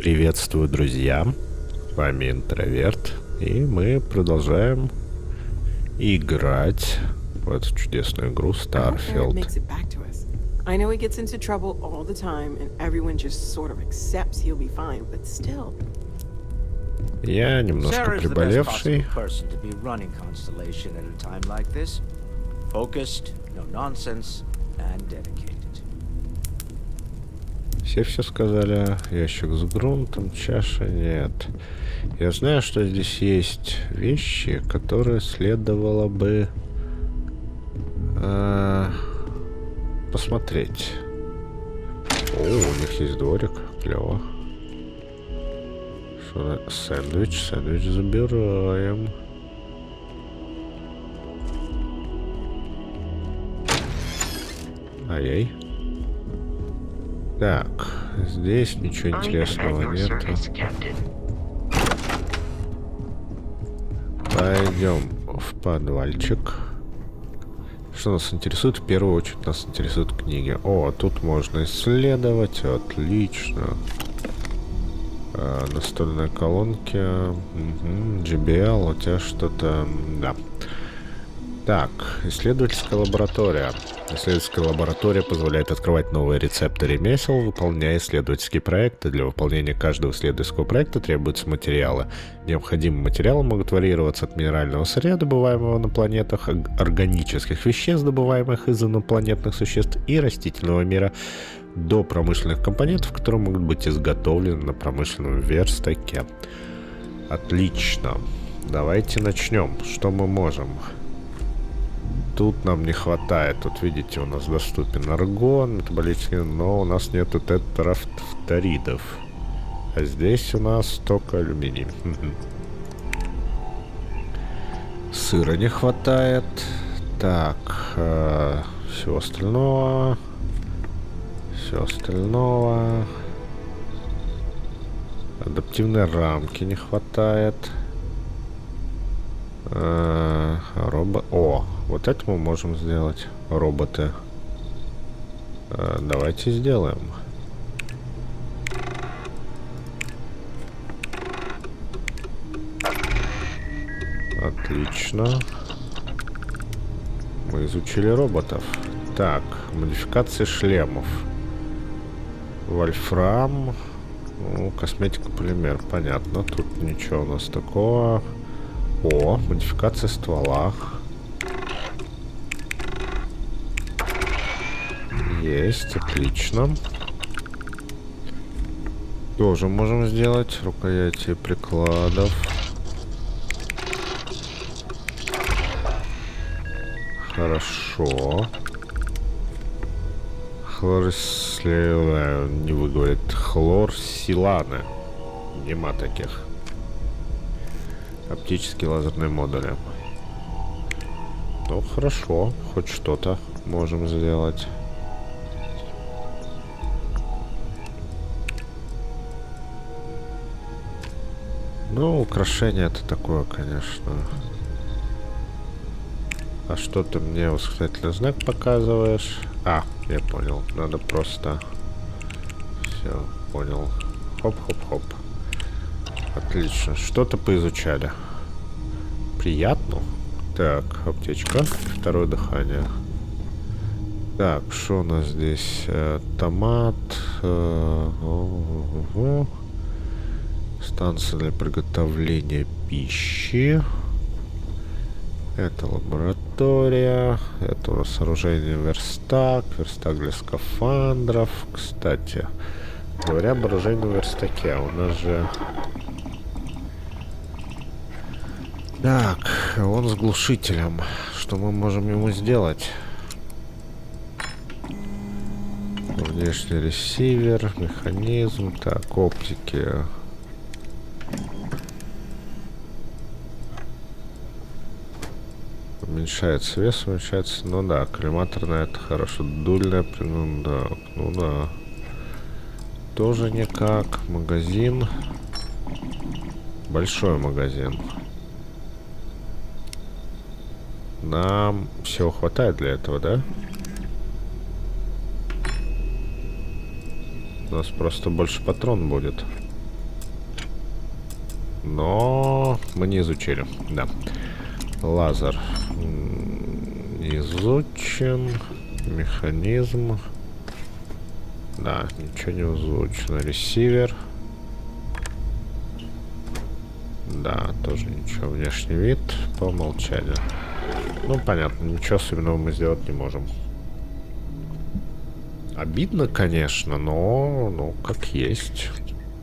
Приветствую, друзья! С вами Интроверт, и мы продолжаем играть в эту чудесную игру Starfield. I know he gets into trouble all the time, and everyone just sort of accepts he'll be fine, but still. Я немножко приболевший. Все сказали. Ящик с грунтом, чаша нет. Я знаю, что здесь есть вещи, которые следовало бы посмотреть. О, у них есть дворик. Клево. Сэндвич забираем. Ай-яй. Так, здесь ничего интересного нет. Пойдем в подвальчик. Что нас интересует? В первую очередь нас интересуют книги. О, тут можно исследовать. Отлично. Настольные колонки. GBL, у тебя что-то... Да. Так, исследовательская лаборатория. Исследовательская лаборатория позволяет открывать новые рецепты ремесел, выполняя исследовательские проекты. Для выполнения каждого исследовательского проекта требуются материалы. Необходимые материалы могут варьироваться от минерального сырья, добываемого на планетах, органических веществ, добываемых из инопланетных существ, и растительного мира, до промышленных компонентов, которые могут быть изготовлены на промышленном верстаке. Отлично. Давайте начнем. Что мы можем? Тут нам не хватает. Тут, видите, у нас доступен аргон, метаболический, но у нас нету тетрафторидов. А здесь у нас только алюминий. Сыра не хватает. Так, всего остального. Адаптивной рамки не хватает. О, вот это мы можем сделать. Роботы. Давайте сделаем. Отлично. Мы изучили роботов. Так, модификация шлемов. Вольфрам. Ну, косметика, полимер. Понятно. Тут ничего у нас такого. О, модификация ствола. Есть, отлично. Тоже можем сделать. Рукояти прикладов. Хорошо. Не выговорит. Хлорсиланы. Нема таких. Оптические лазерные модули. Ну, хорошо. Хоть что-то можем сделать. Ну, украшение это такое, конечно. А что ты мне восклицательный знак показываешь? А, я понял. Надо просто... Все, понял. Хоп-хоп-хоп. Отлично. Что-то поизучали. Приятно. Так, аптечка. Второе дыхание. Так, что у нас здесь? Томат. Станция для приготовления пищи. Это лаборатория. Это у нас сооружение верстак. Верстак для скафандров. Кстати, говоря об оружейном верстаке, у нас же... Так, он с глушителем. Что мы можем ему сделать? Внешний ресивер, механизм. Так, оптики. Уменьшается вес, уменьшается. Ну да, коллиматорная это хорошо. Дульная, ну да, ну да. Тоже никак. Магазин. Большой магазин. Нам всего хватает для этого, да? У нас просто больше патрон будет. Но мы не изучили. Да. Лазер. Изучен. Механизм. Да, ничего не изучено. Ресивер. Да, тоже ничего. Внешний вид по умолчанию. Ну, понятно, ничего особенного мы сделать не можем. Обидно, конечно, но ну, как есть.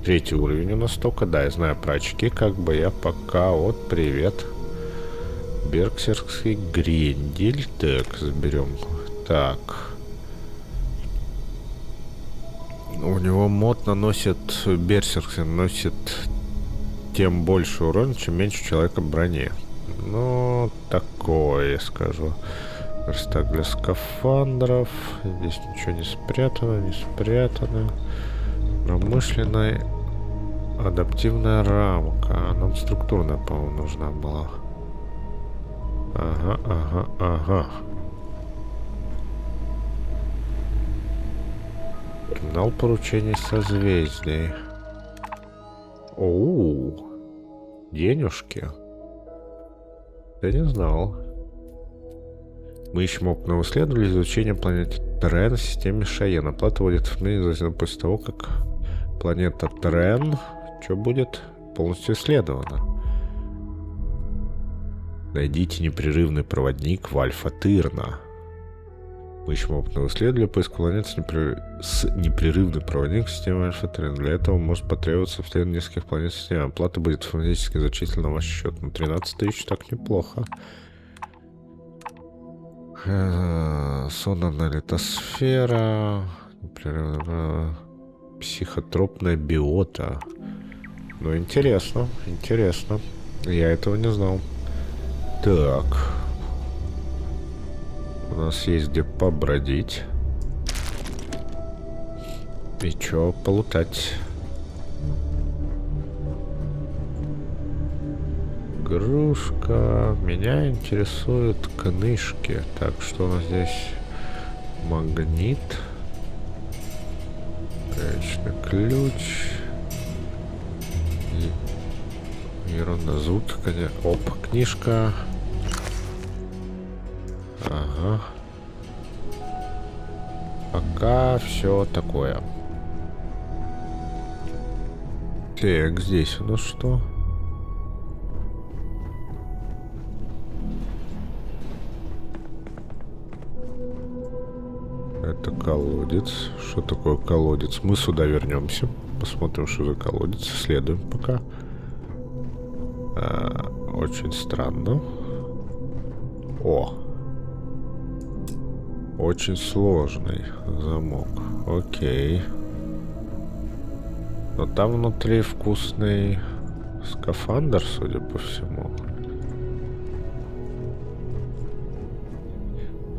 3-й уровень у нас только. Да, я знаю про очки, как бы я пока... Вот, привет. Берксерский грендель. Так, заберем. Так. У него мод наносит... Берсеркер наносит тем больше урона, чем меньше у человека брони. Ну, такое, я скажу. Верстак для скафандров. Здесь ничего не спрятано, не спрятано. Промышленная адаптивная рамка. Нам структурная, по-моему, нужна была. Ага, ага, ага. Терминал поручений созвездий. Оу, денежки. Я не знал. Мы ищем опытного исследователя изучения планеты Трен в системе Шаен. Оплата будет оформлена после того, как планета Трен, что будет, полностью исследована. Найдите непрерывный проводник в Альфа-Тырна. Мы ищем опытного исследователя поиска планет с непрерывным проводником в системе Альфа-Тырна. Для этого может потребоваться обследование нескольких планет системы. Оплата будет автоматически зачислена на ваш счет. На 13 тысяч так неплохо. Сонарная литосфера. Психотропная биота. Ну, интересно, интересно. Я этого не знал. Так. У нас есть где побродить. И чё полутать. Игрушка. Меня интересуют книжки. Так, что у нас здесь? Магнит. Гаечный ключ. Ерунда, звуки, конечно. Оп, книжка. Ага. Пока все такое. Так, здесь у нас что? Это колодец. Что такое колодец? Мы сюда вернемся. Посмотрим, что за колодец. Исследуем пока. Очень странно. О! Очень сложный замок. Окей. Но там внутри вкусный скафандр, судя по всему.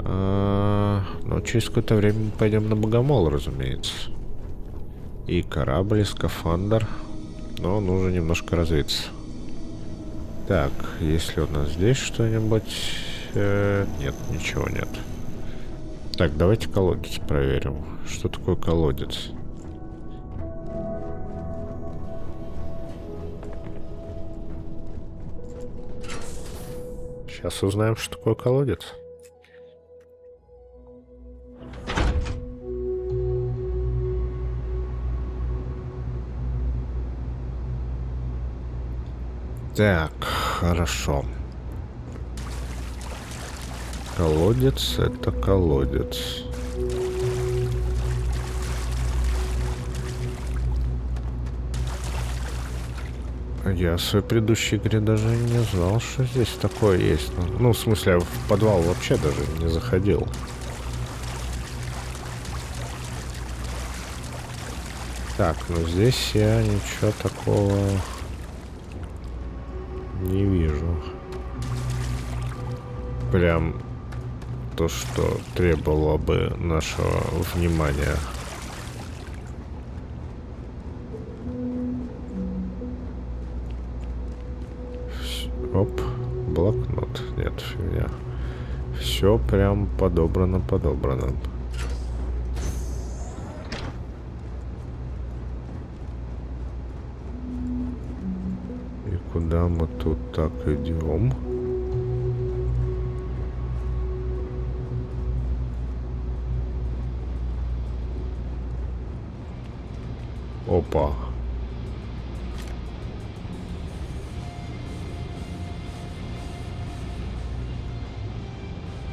Но через какое-то время мы пойдем на Богомол, разумеется. И корабль, и скафандр. Но нужно немножко развиться. Так, есть ли у нас здесь что-нибудь? Нет, ничего нет. Так, давайте колодец проверим. Что такое колодец? Сейчас узнаем, что такое колодец. Так, хорошо. Колодец — это колодец. Я в своей предыдущей игре даже не знал, что здесь такое есть. Ну, в смысле, я в подвал вообще даже не заходил. Так, ну здесь я ничего такого не вижу. Прям то, что требовало бы нашего внимания. Оп, блокнот. Нет, фигня. Все прям подобрано. куда мы тут так идем? Опа.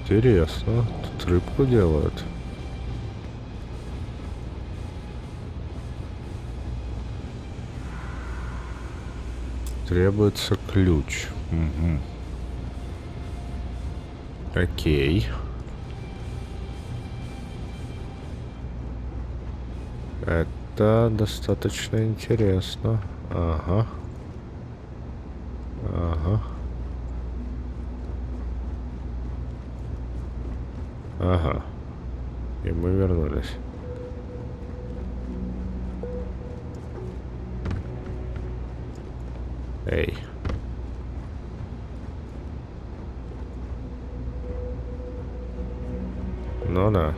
Интересно, тут рыбку делают. Требуется ключ. Угу. Окей. Это достаточно интересно. Ага. Ага. Ага. И мы вернулись. Эй. Ну да.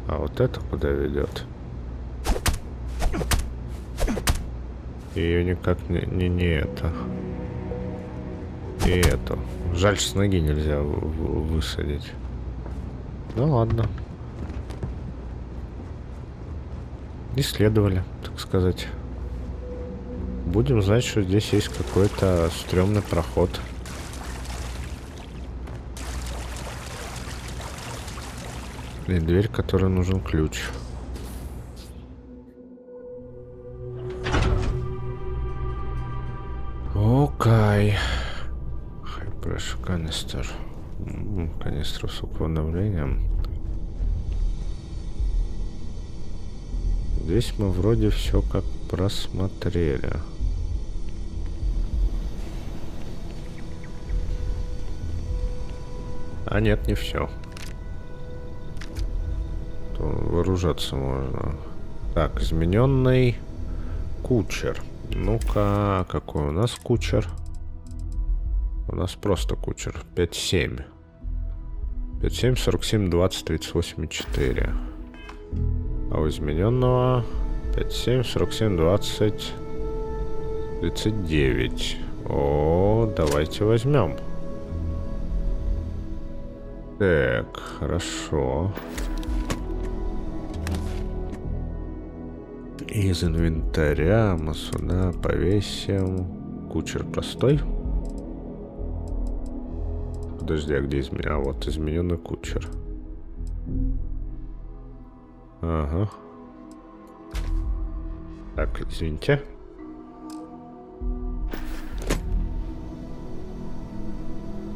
А вот это куда ведет? Ее никак не это. И эту. Жаль, с ноги нельзя высадить. Ну ладно. Исследовали, так сказать. Будем знать, что здесь есть какой-то стрёмный проход. И дверь, которой нужен ключ. Окей. Прошу канистр. Канистр с управлением. Здесь мы вроде все как просмотрели. А нет, не все. Вооружаться можно. Так, измененный кучер. Ну-ка, какой у нас кучер? У нас просто кучер. 5-7. 5-7, 47, 20, 38 и 4. А у измененного 5-7, 47, 20, 39. О, давайте возьмем. Так, хорошо. Из инвентаря мы сюда повесим. Кучер простой. Подожди, а где измененный? А вот измененный кучер. Ага. Так, извините.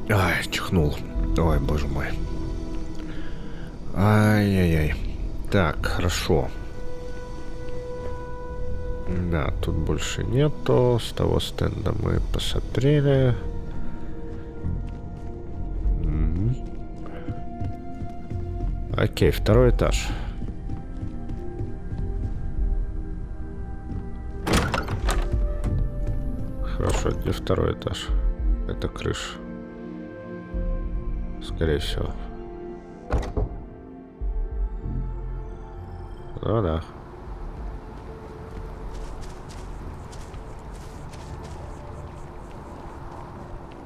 Ай, чихнул. Ой, боже мой. Ай-яй-яй. Так, хорошо. Да, тут больше нету. С того стенда мы посмотрели. Окей, второй этаж. Хорошо, это не второй этаж. Это крыша. Скорее всего. Ну да.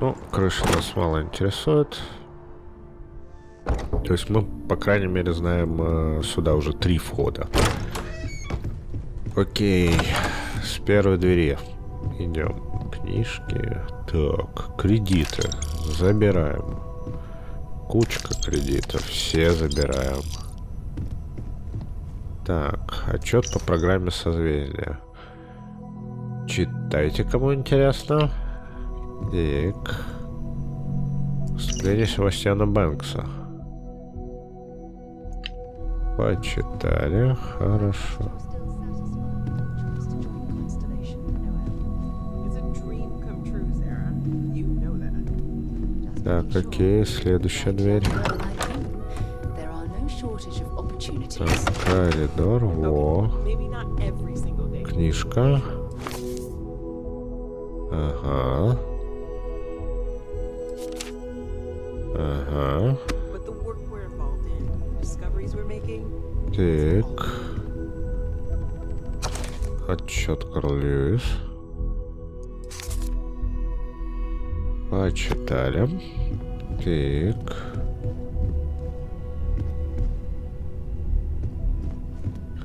Ну, крыша нас мало интересует. То есть мы, по крайней мере, знаем сюда уже 3 входа. Окей. С первой двери идем. Книжки. Так, кредиты. Забираем. Кучка кредитов. Все забираем. Так, отчет по программе созвездия. Читайте, кому интересно. Так. Вступление Себастьяна Бэнкса. Почитали. Хорошо. Так, окей, следующая дверь. Так, коридор, во. Книжка. Ага. Ага. Так. Отчет Карл Льюис. Почитали. Так.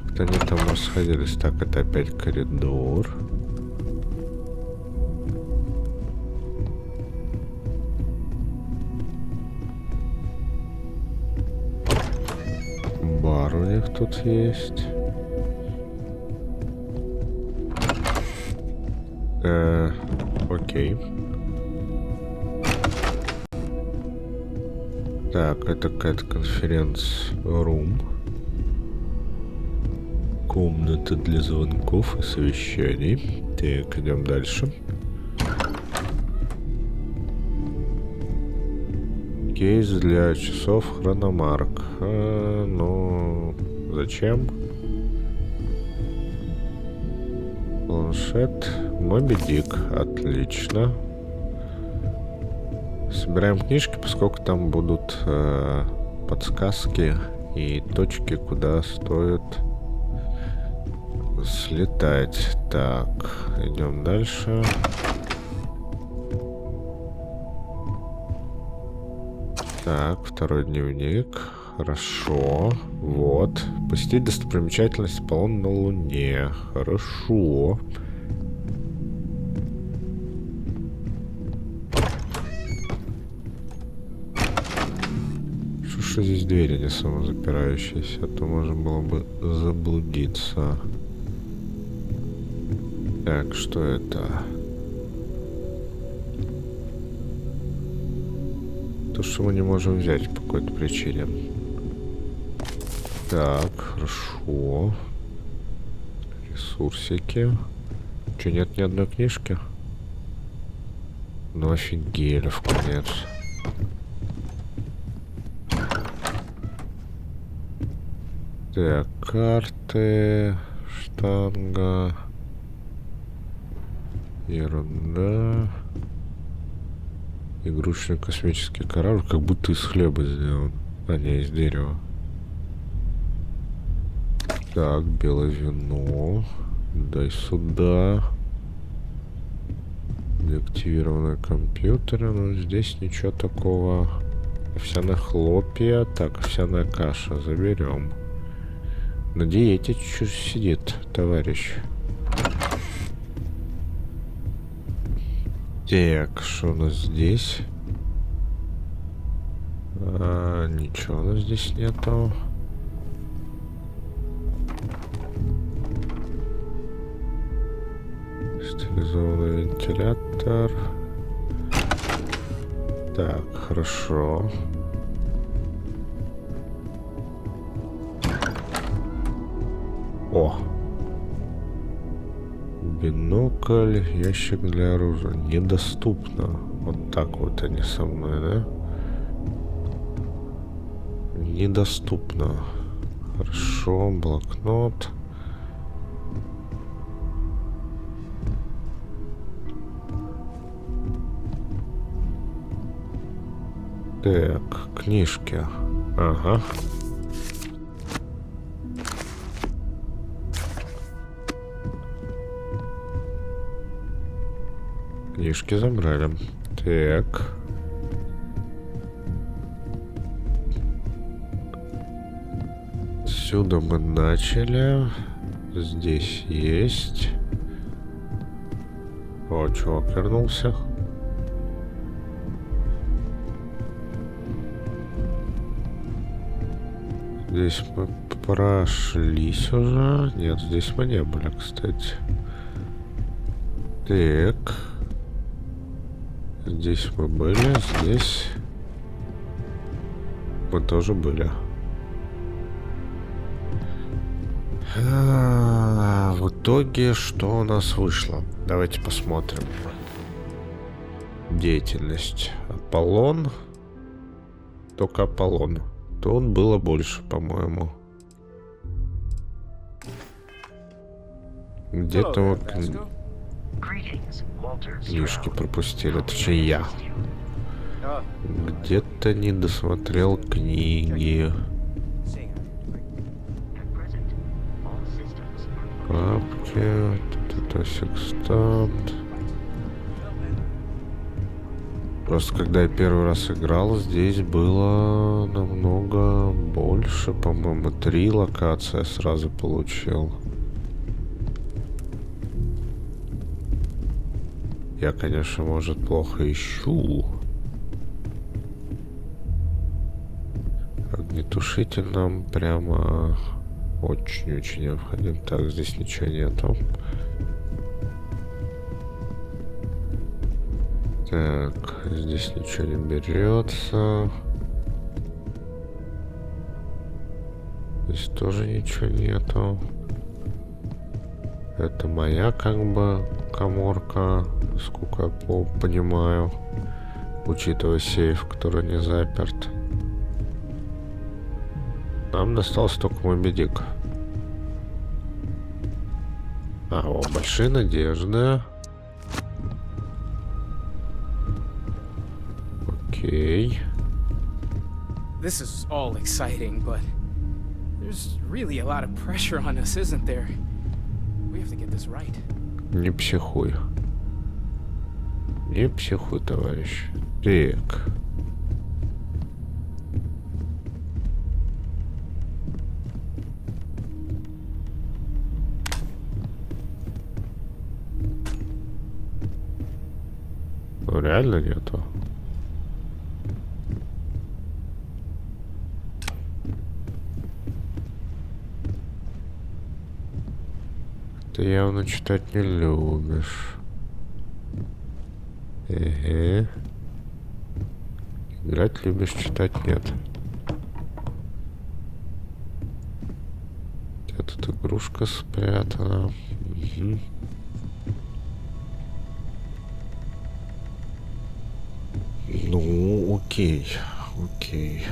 Как-то они там расходились. Так, это опять коридор. Бар у них тут есть. Окей. Так, это какая-то конференц-рум. Комната для звонков и совещаний. Так, идем дальше. Кейс для часов хрономарк. Ну, зачем? Планшет. Моби Дик. Отлично. Собираем книжки, поскольку там будут подсказки и точки, куда стоит слетать. Так, идем дальше. Так, второй дневник. Хорошо. Вот. Посетить достопримечательность Аполлон на Луне. Хорошо. Что здесь двери не самозапирающиеся, а то можно было бы заблудиться. Так, что это? То, что мы не можем взять по какой-то причине. Так, хорошо. Ресурсики. Че, нет ни одной книжки? Ну офигели, в конец. Так, карты, штанга, ерунда. Игрушечный космический корабль, как будто из хлеба сделан, а не из дерева. Так, белое вино. Дай сюда. Деактивированные компьютеры, но здесь ничего такого. Овсяные хлопья. Так, овсяная каша заберем. На диете чуть-чуть сидит, товарищ. Так, что у нас здесь? Ничего у нас здесь нету. Стилизованный вентилятор. Так, хорошо. О! Бинокль, ящик для оружия. Недоступно. Вот так вот они со мной, да? Недоступно. Хорошо, блокнот. Так, книжки. Ага. Книжки забрали. Так. Отсюда мы начали. Здесь есть. О, чувак вернулся. Здесь мы прошлись уже. Нет, здесь мы не были, кстати. Так. Здесь мы были, здесь мы тоже были. В итоге, что у нас вышло? Давайте посмотрим. Деятельность. Аполлон. Только Аполлон. Тут было больше, по-моему. Где-то мы книжки пропустили. Точнее, я. Где-то не досмотрел книги. Папки. Это секстант. Просто когда я первый раз играл, здесь было намного больше, по-моему, 3 локации я сразу получил. Я, конечно, может, плохо ищу. Огнетушитель нам прямо очень-очень необходим. Так, здесь ничего нету. Так, здесь ничего не берется. Здесь тоже ничего нету. Это моя, как бы, каморка, сколько я понимаю, учитывая сейф, который не заперт. Нам достался только мой медик. А, о, большие надежды. Окей. This is all exciting, but there's really a lot of pressure on us, isn't there? We have to get this right. Не психуй. Не психуй, товарищ. Так. Ну, реально нету. Ты явно читать не любишь. Эге. Играть любишь, читать нет. Где тут игрушка спрятана? Угу. Ну, окей. Окей.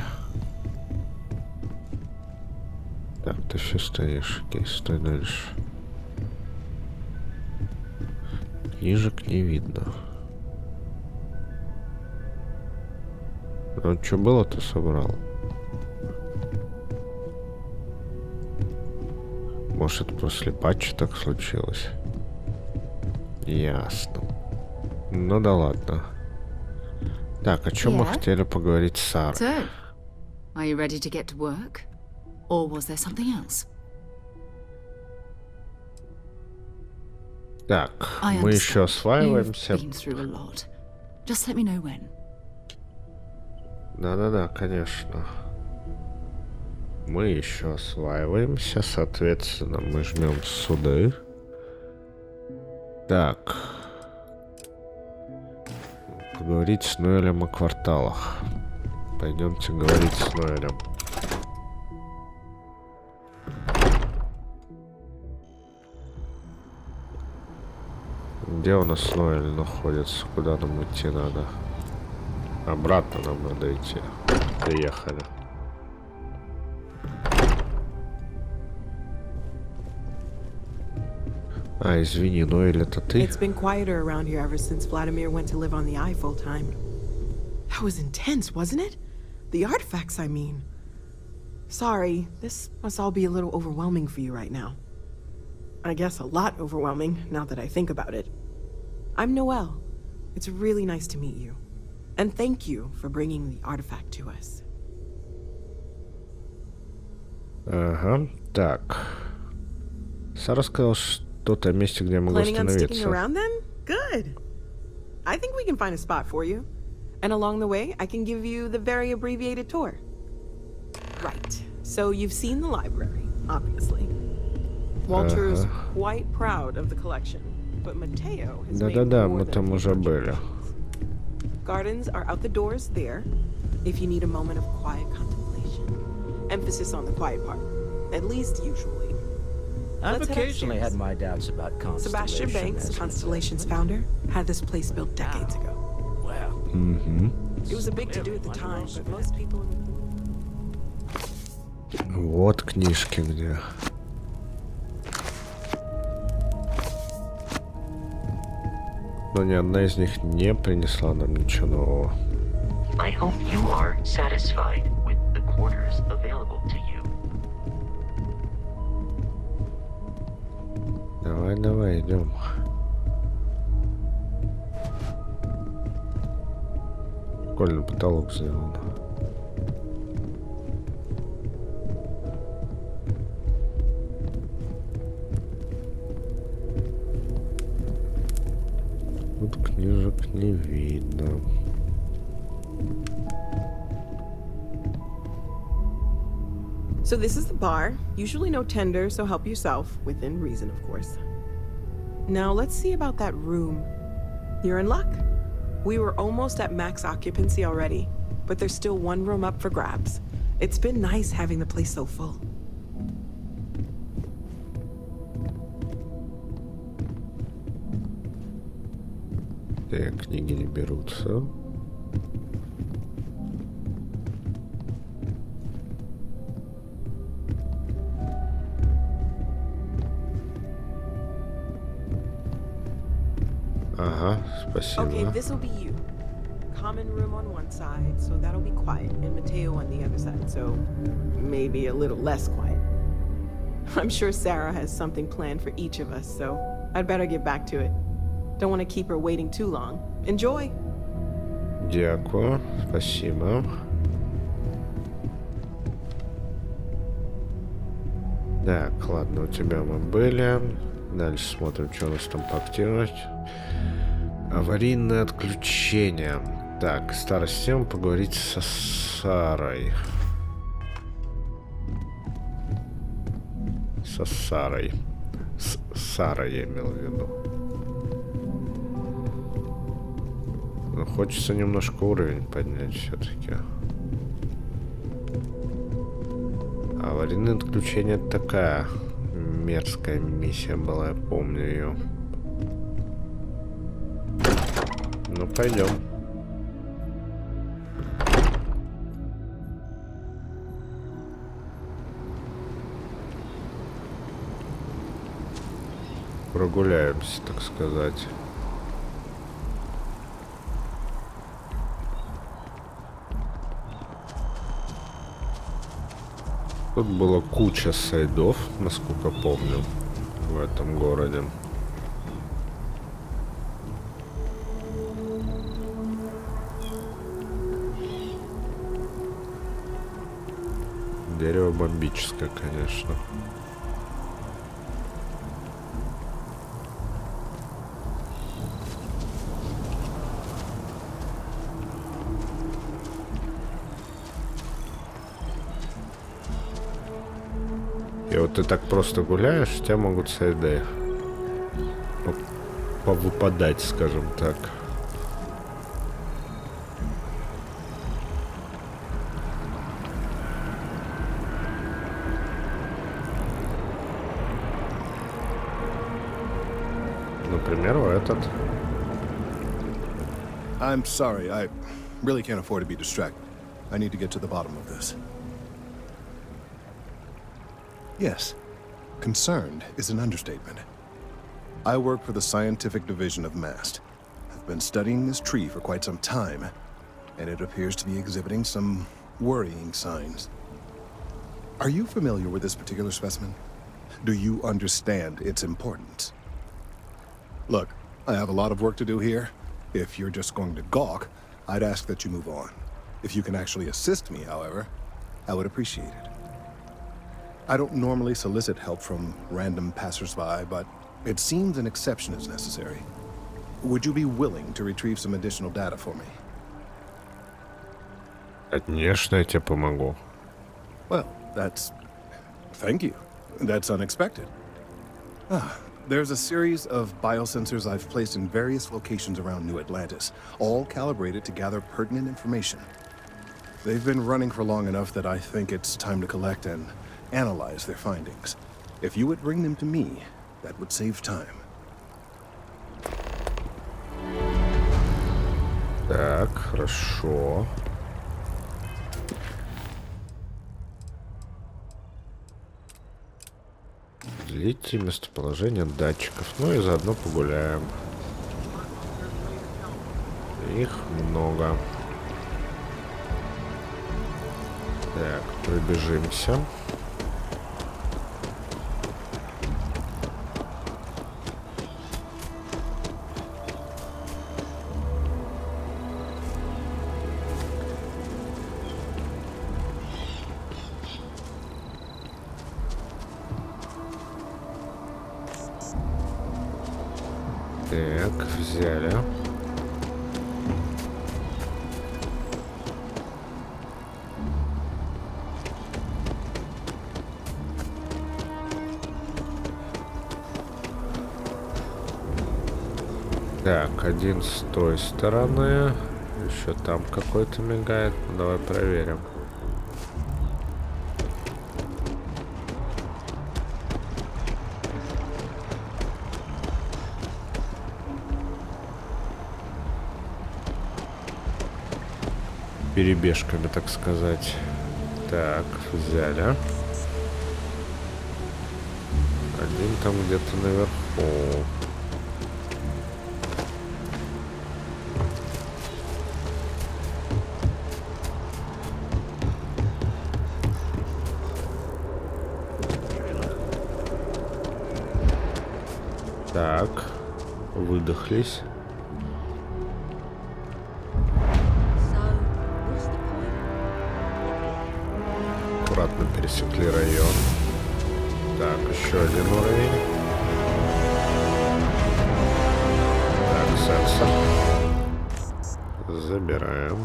Так, ты все стоишь. Окей, стой дальше. Книжек не видно. Ну, что было-то собрал? Может, это после патча так случилось? Ясно. Ну да ладно. Так, о чем мы хотели поговорить с Сарой? So, are you ready to get to work? Or was there something else? Так, I мы еще understand. осваиваемся. You've been through a lot. Just let me know when. Да-да-да, конечно. Мы еще осваиваемся, соответственно, мы жмем суды. Так. Поговорить с Ноэлем о кварталах. Пойдемте говорить с Ноэлем. Где у нас Ноэль находится? Куда нам идти надо? Обратно нам надо идти. Приехали. А, извини, Ноэль, это ты? It's been quieter around here ever since Vladimir went to live on the Eye full time. That was intense, wasn't it? The artifacts, I mean. Sorry, this must all be a little overwhelming for you right now. I guess a lot overwhelming, now that I think about it. I'm Noelle. It's really nice to meet you. And thank you for bringing the artifact to us. Ага, так. Сара сказала что-то о месте, где я могу Planning on sticking остановиться. around then? Good. I think we can find a spot for you. And along the way, I can give you the very abbreviated tour. Right. So you've seen the library, obviously. Walter's quite proud of the collection, but Mateo has made Да-да-да, more мы than там a few уже были. contributions. Gardens are out the doors there, if you need a moment of quiet contemplation. Emphasis on the quiet part, at least usually. I've Let's head occasionally had upstairs. my doubts about Constellation. Sebastian Banks, as an Constellation's founder, had this place built decades ago. Well, Угу. It was a big to-do at the time, but most people... Вот книжки где. Но ни одна из них не принесла нам ничего нового. I hope you are satisfied with the quarters available to you. Давай, идем. Прикольно потолок сделан. Тут книжек не видно. So this is the bar. Usually no tender, so help yourself, within reason, of course. Now let's see about that room. You're in luck. We were almost at max occupancy already, but there's still one room up for grabs. It's been nice having the place so full. Книги не берутся. Ага, спасибо. Okay, this'll be you. Common room on one side, so that'll be quiet, and Mateo on the other side, so maybe a little less quiet. I'm sure Sarah has something planned for each of us, so I'd better get back to it. Don't want to keep her waiting too long. Enjoy! Дякую, спасибо. Так, ладно, у тебя мы были. Дальше смотрим, что у нас там по активности. Аварийное отключение. Так, старая система, поговорить со Сарой. Со Сарой. С Сарой я имел в виду. Но хочется немножко уровень поднять все-таки. Аварийное отключение — это такая мерзкая миссия была, я помню ее. Ну, пойдем. Прогуляемся, так сказать. Тут была куча сайдов, насколько помню, в этом городе. Дерево бомбическое, конечно. И вот ты так просто гуляешь, у тебя могут сайды повыпадать, скажем так. Например, этот. I'm sorry, I really can't afford to be distracted. I need to get to the bottom of this. Yes, concerned is an understatement. I work for the scientific division of MAST. I've been studying this tree for quite some time, and it appears to be exhibiting some worrying signs. Are you familiar with this particular specimen? Do you understand its importance? Look, I have a lot of work to do here. If you're just going to gawk, I'd ask that you move on. If you can actually assist me, however, I would appreciate it. I don't normally solicit help from random passersby, but it seems an exception is necessary. Would you be willing to retrieve some additional data for me? Конечно, я тебе помогу. Well, thank you. That's unexpected. There's a series of biosensors I've placed in various locations around New Atlantis, all calibrated to gather pertinent information. They've been running for long enough that I think it's time to collect and analyze their findings. If you would bring them to me, that would save time. Так, хорошо. Длите местоположение датчиков. Ну и заодно погуляем. Их много. Так, пробежимся. Так, взяли. Так, один с той стороны. Еще там какой-то мигает. Ну, давай проверим. Перебежками, так сказать. Так, взяли. Один там где-то наверху. Так, выдохлись. Аккуратно пересекли район. Так, еще один уровень. Так, сенсор. Забираем.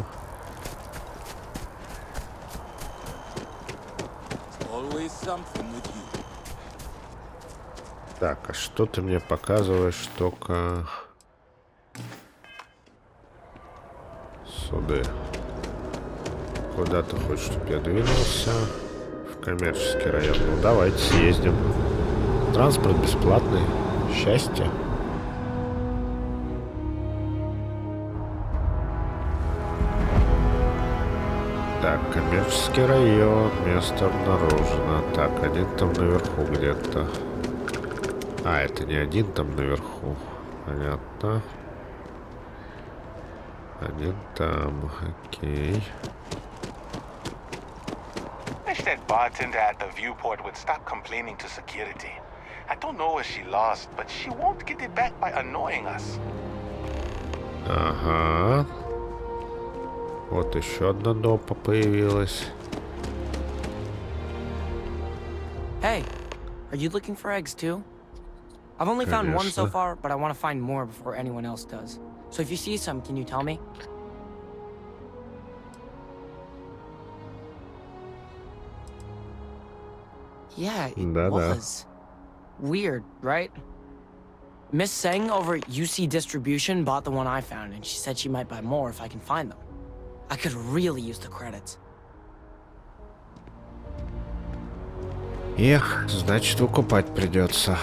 Так, а что ты мне показываешь только суды? Куда ты хочешь, чтобы я двинулся? В коммерческий район. Ну, давайте съездим. Транспорт бесплатный. Счастье. Так, коммерческий район. Место обнаружено. Так, один там наверху где-то. А, это не один там наверху. Понятно. Один там. Окей. Wish that bartender at the viewport would stop complaining to security. I don't know what she lost, but she won't get it back by annoying us. Ага. Вот еще одна допа появилась. Hey, are you looking for eggs too? I've only found one so far, but I want to find more before anyone else does. So if you see some, can you tell me? Yeah, it was. Weird, right? Miss Seng over at UC Distribution bought the one I found, and she said she might buy more if I can find them. I could really use the credits. Эх, значит, выкупать придется.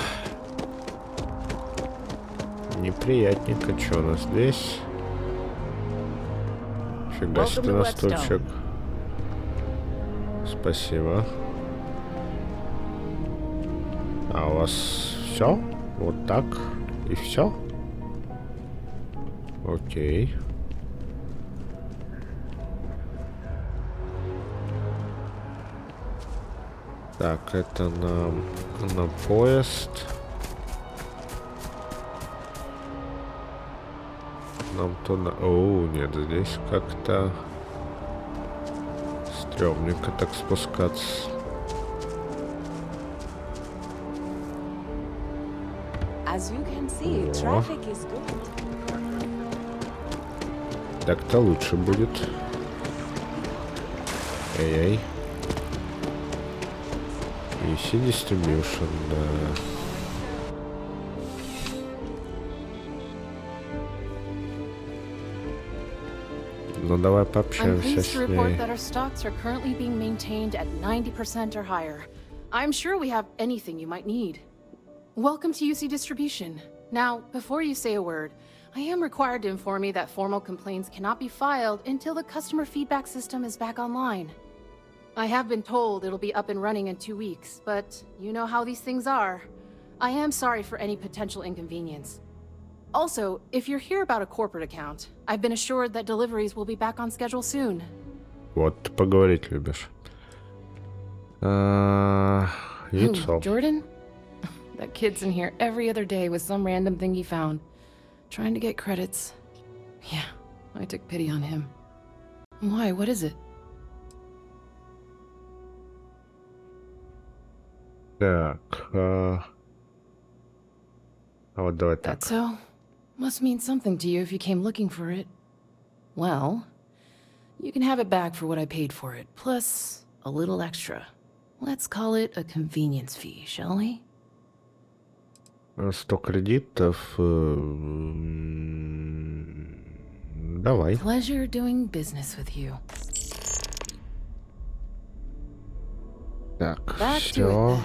Неприятненько. Что у нас здесь? Фига себе на стульчик. Спасибо. А у вас все? Вот так? И все? Окей. Так, это на поезд. Нам туда... О, нет, здесь как-то стрёмненько так спускаться. As you can see, traffic is good. Так-то лучше будет. Эй-эй. Easy Distribution, да. Ну давай пообщаемся с ней. That our stocks are currently being maintained at 90% or higher. I'm sure we have anything you might need. Welcome to UC Distribution. Now, before you say a word, I am required to inform you that formal complaints cannot be filed until the customer feedback system is back online. I have been told it'll be up and running in 2 weeks, but you know how these things are. I am sorry for any potential inconvenience. Also, if you're here about a corporate account, I've been assured that deliveries will be back on schedule soon. Вот, ты поговорить любишь. Яйцо. Jordan? That kid's in here every other day with some random thing he found. Trying to get credits. Yeah, I took pity on him. Why? What is it? Так. А вот давай так. That's so? Must mean something to you if you came looking for it. Well, you can have it back for what I paid for it, plus a little extra. Let's call it a convenience fee, shall we? 100 кредитов. Давай. Pleasure doing business with you. Так, Back to it все. then.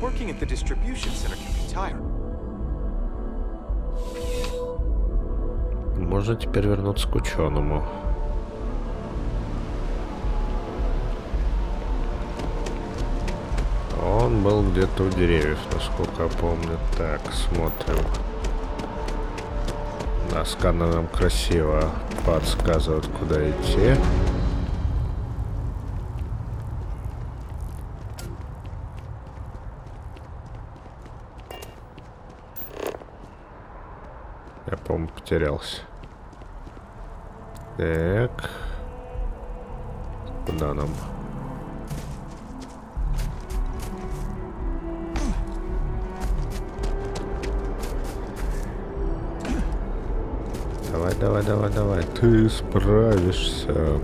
Working at the distribution center can be tiring. Можно теперь вернуться к ученому. Он был где-то у деревьев, насколько я помню. Так, смотрим. Да, сканер нам красиво подсказывает, куда идти. Я, по-моему, потерялся. Так. Куда нам? Давай, давай, давай, давай. Ты справишься.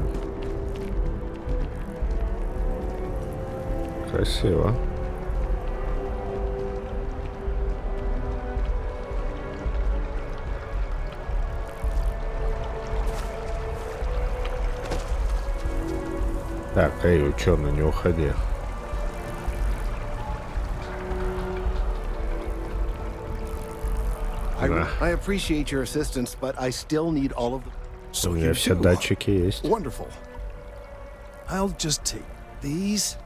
Красиво. Так, эй, ученый, не уходи. I appreciate your assistance, but I still need all of the... У меня все датчики есть. Wonderful. I'll just take these,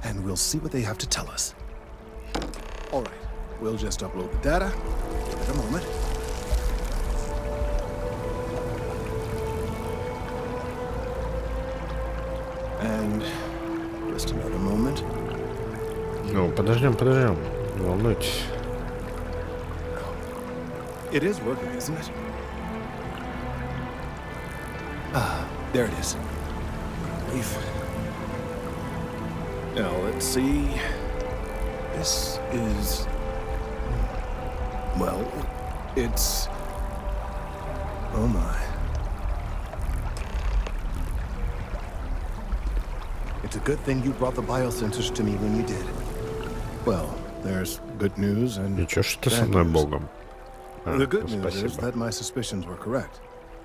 and we'll see what they have to tell us. All right, we'll just upload the data. Give it a moment. And just another moment. Ну, подождем. Не волнуйтесь. It is working, isn't it? Ah, there it is. Relief. Now, let's see. This is... Well, it's... Oh my. It's a good thing you brought the biosensors to me when you did. Well, there's good news and Ничего, что со bad мной news. Богом. The good news is Спасибо. that my suspicions were correct.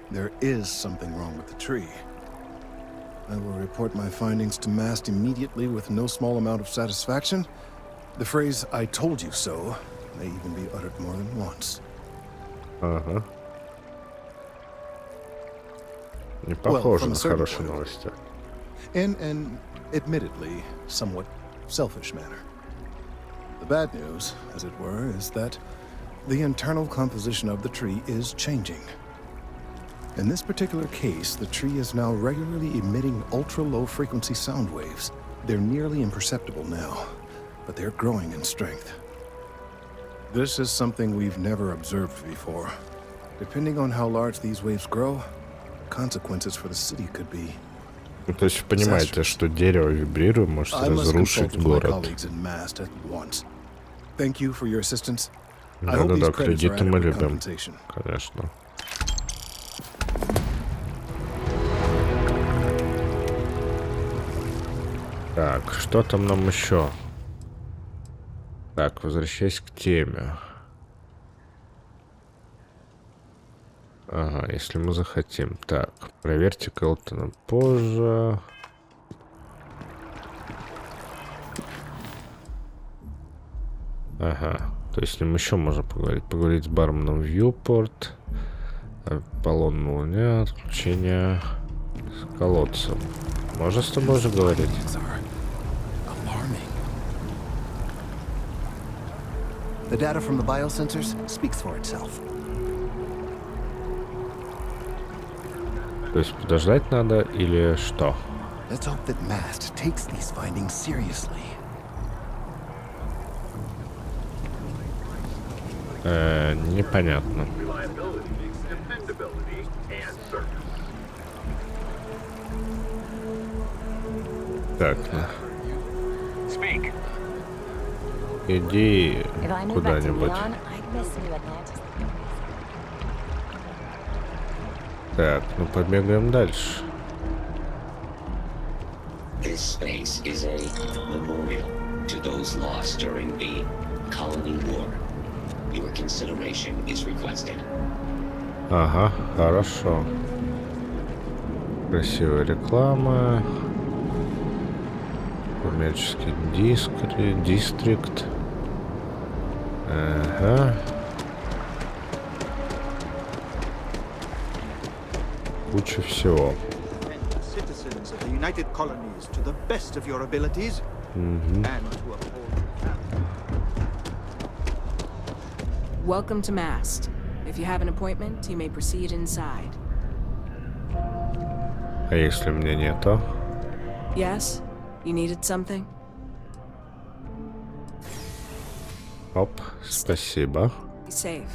There is something wrong with the tree. I will report my findings to MAST immediately with no small amount of satisfaction. The phrase, "I told you so," may even be uttered more than once. Ага. Не Well, похоже from a на certain хорошие point of новости. In an admittedly somewhat selfish manner. The bad news, as it were, is that the internal composition of the tree is changing. In this particular case, the tree is now regularly emitting ultra-low frequency sound waves. They're nearly imperceptible now, but they're growing in strength. This is something we've never observed before. Depending on how large these waves grow, consequences for the city could be... То есть вы понимаете, что дерево вибрирует, может I must разрушить consult with my город. colleagues in MAST at once. Thank you for your assistance. I hope these Да-да-да, credits are кредиты мы adequate любим. compensation. Конечно. Так, что там нам еще? Так, возвращаясь к теме. Ага, если мы захотим. Так, проверьте Келтона позже. Ага, то есть с ним еще можно поговорить. Поговорить с барменом Вьюпорт. Аполлон на Луне, отключение с колодцем. Можно с тобой же говорить? The data from the biosensors speaks for itself. То есть подождать надо или что? Let's hope that MAST takes these findings seriously. Непонятно. Так, иди куда-нибудь. Miss New Atlantis. Так, ну побегаем дальше. This space is a memorial to those lost during the Colony War. Your consideration is requested. Ага, хорошо. Красивая реклама. Коммерческий дистрикт. Ага. Куча всего. Citizens of the United Colonies to the best of your abilities and to uphold. Welcome to Mast. If you have an appointment, you may proceed inside. А если мне нету? Yes? You needed something? Оп, спасибо. Be safe.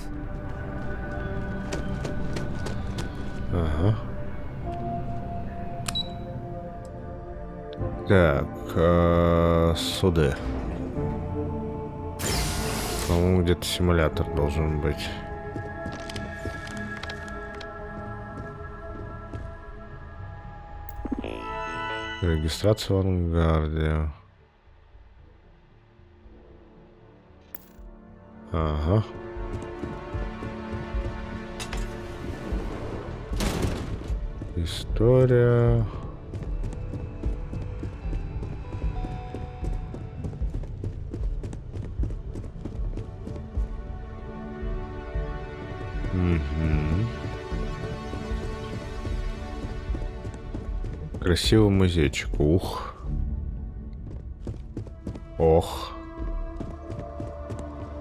Ага. Так, суды. По-моему, где-то симулятор должен быть. Регистрация в авангарде. Ага. История. Красивый музейчик. Ух. Ох.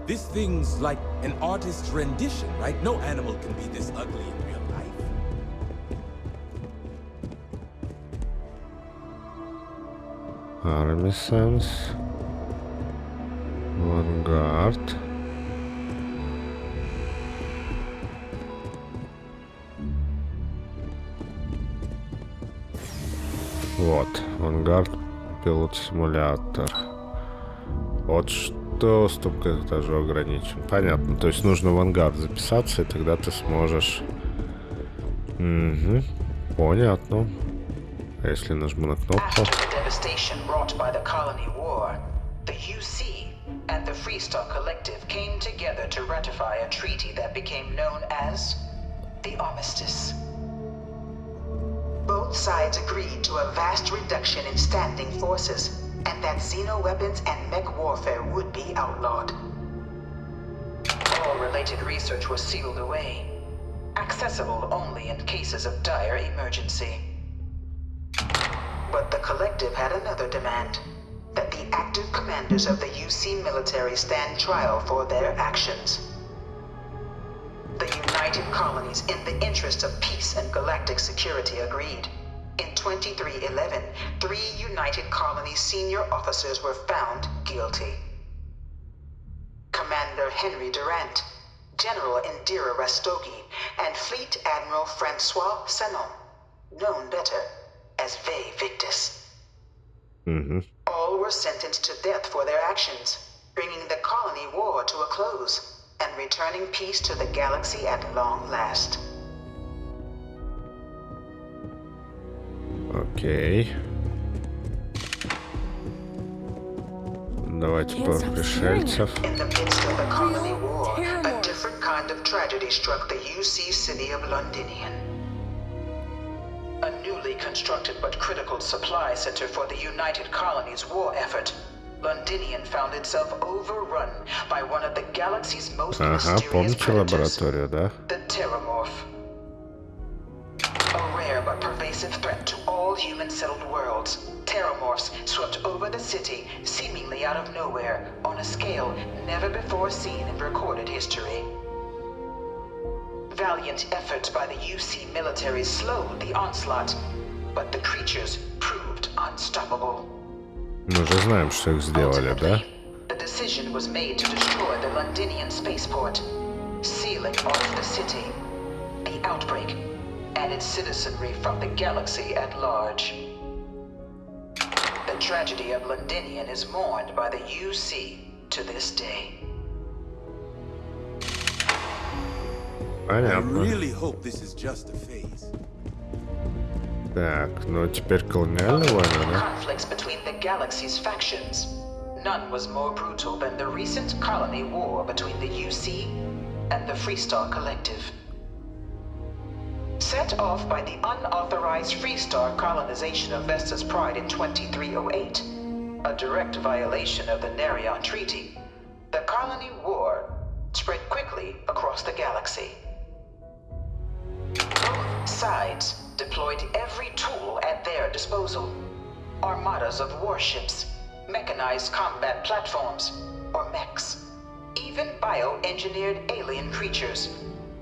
This thing's like an artist's rendition, right? No animal can be this ugly in real life. Армисенс. Авангард. Вот, авангард, пилот-симулятор. Вот что ступка этажа ограничен. Понятно, то есть нужно в авангард записаться, и тогда ты сможешь... Угу, понятно. А если нажму на кнопку... The UC and the Freestock Collective came together to ratify a treaty that became known as the Armistice. Both sides agreed to a vast reduction in standing forces, and that xeno-weapons and mech warfare would be outlawed. All related research was sealed away, accessible only in cases of dire emergency. But the Collective had another demand, that the active commanders of the UC military stand trial for their actions. The United Colonies, in the interest of peace and galactic security, agreed. In 2311, 3 United Colonies senior officers were found guilty. Commander Henry Durant, General Indira Rastogi, and Fleet Admiral Francois Sanon, known better as Ve Victus. All were sentenced to death for their actions, bringing the colony war to a close and returning peace to the galaxy at long last. Окей. Давайте про пришельцев. In the midst of the colony war, a different kind of tragedy struck the UC city of Londinian. A newly constructed but critical supply center for the United Colonies' war effort, Londinian found itself overrun by one of the galaxy's most mysterious predators, the Terramorph. A rare but pervasive threat to all human-settled worlds, Terramorphs swept over the city, seemingly out of nowhere, on a scale never before seen in recorded history. Valiant efforts by the UC military slowed the onslaught, but the creatures proved unstoppable. Мы уже знаем, что их сделали, да? The decision was made to destroy the Londinian spaceport, sealing off the city, the outbreak, and its citizenry from the galaxy at large. The tragedy of Londinian is mourned by the UC to this day. Понятно. really hope this is just a phase. Так, ну теперь колониальная война, да? Conflicts between the galaxy's factions. None was more brutal than the recent colony war between the UC and the Freestar Collective. Set off by the unauthorized Freestar colonization of Vesta's Pride in 2308, a direct violation of the Nerion Treaty, the colony war spread quickly across the galaxy. Both sides deployed every tool at their disposal. Armadas of warships, mechanized combat platforms, or mechs, even bioengineered alien creatures,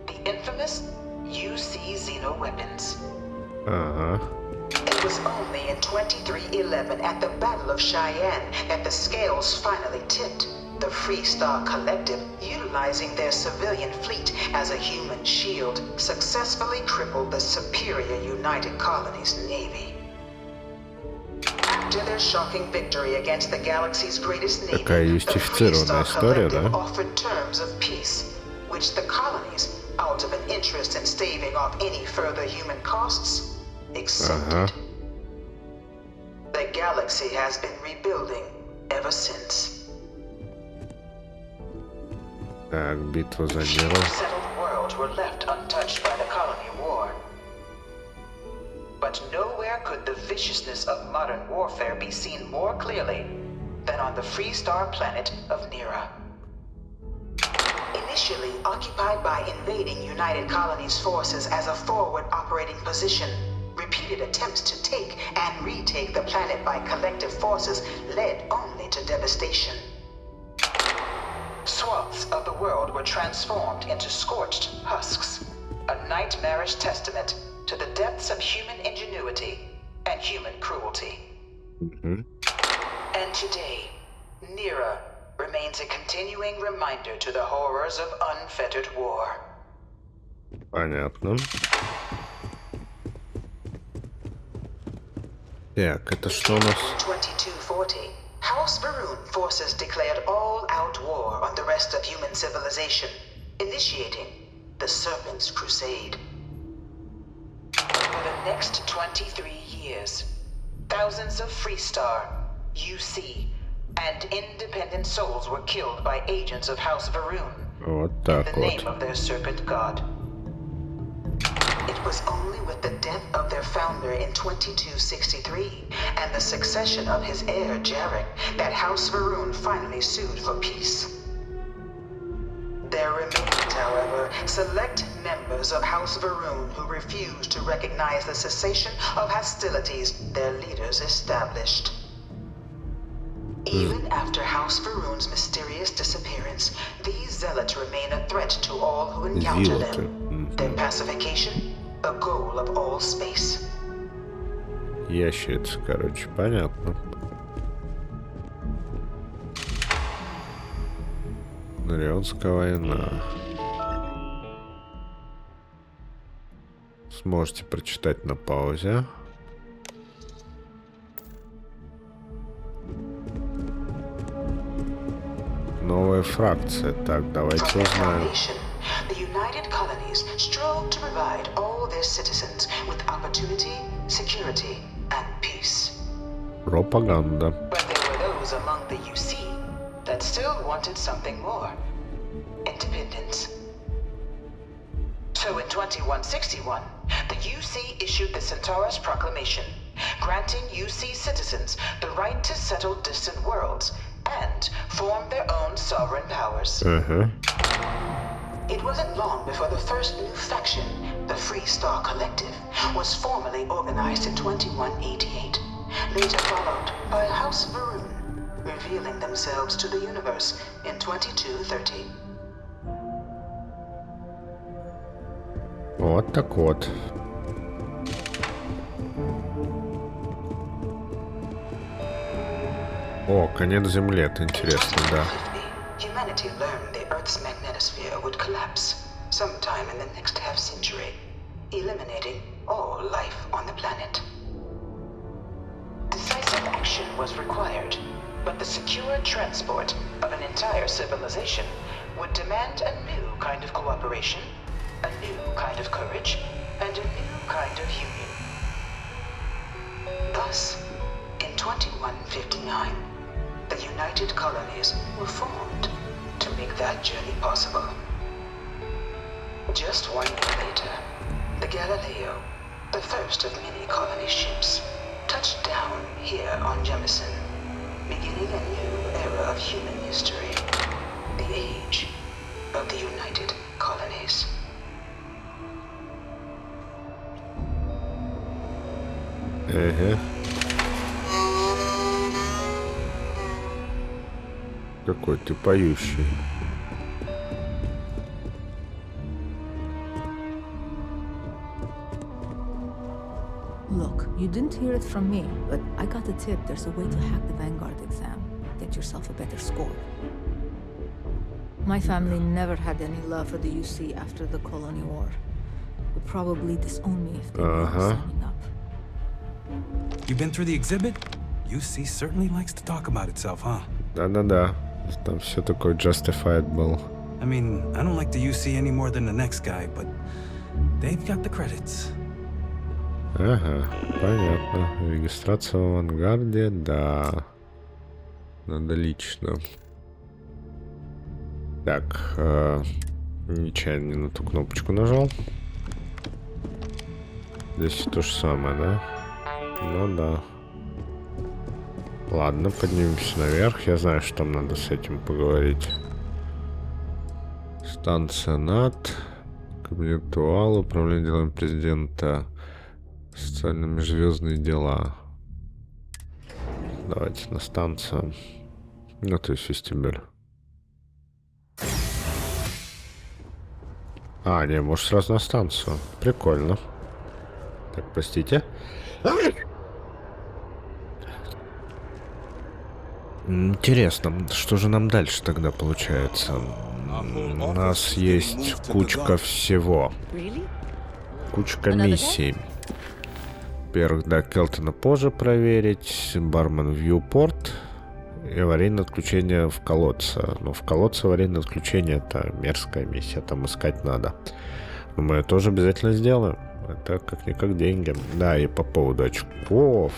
the infamous UC xeno-weapons. It was only in 2311 at the Battle of Cheyenne that the scales finally tipped. The Freestar Collective, utilizing their civilian fleet as a human shield, successfully crippled the superior United Colonies Navy. After their shocking victory against the galaxy's greatest navy, the Freestar Collective offered terms of peace, which the colonies, out of an interest in staving off any further human costs, accepted. The galaxy has been rebuilding ever since. Так, битва за миром. Settled worlds were left untouched by the colony war. But nowhere could the viciousness of modern warfare be seen more clearly than on the Freestar planet of Nera. Initially occupied by invading United Colonies forces as a forward operating position, repeated attempts to take and retake the planet by collective forces led only to devastation. Swaths of the world were transformed into scorched husks, a nightmarish testament to the depths of human ingenuity and human cruelty. And today, Nera remains a continuing reminder to the horrors of unfettered war. Понятно. Так, это что у нас? 2240. House Varun forces declared all-out war on the rest of human civilization, initiating the Serpent's Crusade. For the next 23 years, thousands of Freestar, UC, and independent souls were killed by agents of House Varun in the name of their Serpent God. It was only with the death of their founder in 2263 and the succession of his heir Jarek that House Varun finally sued for peace. There remained, however, select members of House Varun who refused to recognize the cessation of hostilities their leaders established. Even after House Varun's mysterious disappearance, these zealots remain a threat to all who encounter them. Their pacification, a goal of all space. Ящерица, короче, понятно. Нарионская война. Сможете прочитать на паузе. Новая фракция. Так, давайте узнаем. The United Colonies strove to provide all their citizens with opportunity, security, and peace. Пропаганда. But there were those among the UC that still wanted something more. Independence. So in 2161, the UC issued the Centaurus Proclamation, granting UC citizens the right to settle distant worlds and form their own sovereign powers. It wasn't long before the first new faction, the Freestar Collective, was formally organized in 2188, later followed by House Varun, revealing themselves to the universe in 2230. Вот так вот. О, конец Земли, это интересно, да. Humanity learned the Earth's magnetosphere would collapse sometime in the next half-century, eliminating all life on the planet. Decisive action was required, but the secure transport of an entire civilization would demand a new kind of cooperation, a new kind of courage, and a new kind of union. Thus, in 2159, the United Colonies were formed to make that journey possible. Just 1 year later, the Galileo, the first of many colony ships, touched down here on Jemison, beginning a new era of human history, the age of the United Colonies. Какой ты поющий. Look, you didn't hear it from me, but I got a tip there's a way to hack the Vanguard exam. Get yourself a better score. My family never had any love for the UC after the Colony War. Would probably disown me if they were signing up. You've been through the exhibit? UC certainly likes to talk about itself, huh? Да-да-да. Там все такое justified был. I mean, I don't like the UC any more than the next guy, but they've got the credits. Ага, понятно. Регистрация в авангарде, да. Надо лично. Так, нечаянно не на ту кнопочку нажал. Здесь то же самое, да? Ну да. Ладно, поднимемся наверх. Я знаю, что там надо с этим поговорить. Станция НАТ. Кабинет УАЛ. Управление делами президента. Социально-межзвездные дела. Давайте на станцию. Ну, то есть вестибюль. А, не, может сразу на станцию. Прикольно. Так, простите. Интересно, что же нам дальше тогда получается? У нас есть кучка всего. Кучка миссий. Во-первых, до Келтона позже проверить. Бармен Вьюпорт. И аварийное отключение в колодце. Но в колодце аварийное отключение — это мерзкая миссия. Там искать надо. Но мы это тоже обязательно сделаем. Это как-никак деньги. Да, и по поводу очков.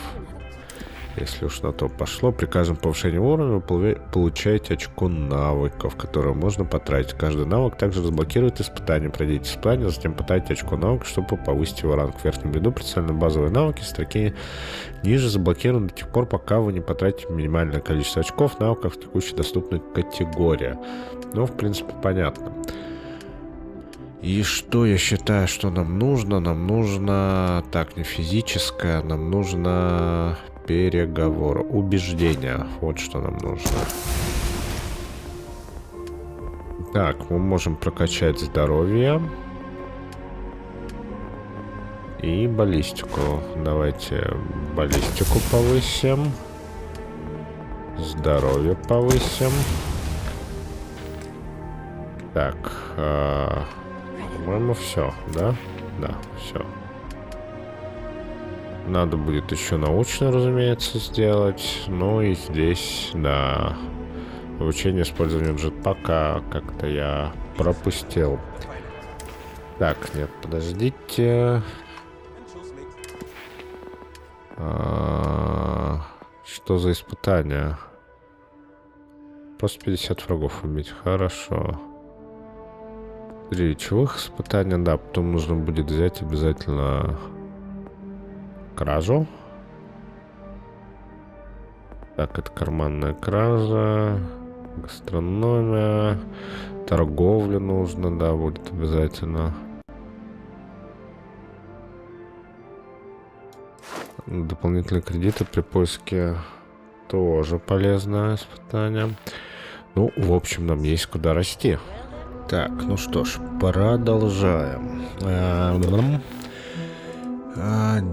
Если уж на то пошло, при каждом повышении уровня вы получаете очко навыков, которые можно потратить. Каждый навык также разблокирует испытание. Пройдите испытание, затем потратите очко навыка, чтобы повысить его ранг. В верхнем ряду представлены базовые навыки, строки ниже заблокированы до тех пор, пока вы не потратите минимальное количество очков навыков в текущей доступной категории. Ну, в принципе, понятно. И что я считаю, что нам нужно? Нам нужно... Так, не физическое, нам нужно... Переговоры. Убеждения. Вот что нам нужно. Так, мы можем прокачать здоровье. И баллистику. Давайте баллистику повысим. Здоровье повысим. Так. По-моему, все, да? Да, все. Надо будет еще научно, разумеется, сделать. Ну и здесь, да, обучение использованию джетпака как-то я пропустил. Так, нет, подождите. Что за испытание? Просто 50 врагов убить. Хорошо. 3 речевых испытания, да, потом нужно будет взять обязательно... кражу. Так, это карманная кража. Гастрономия. Торговля нужно, да, будет обязательно. Дополнительные кредиты при поиске тоже полезное испытание. Ну, в общем, нам есть куда расти. Так, ну что ж, продолжаем.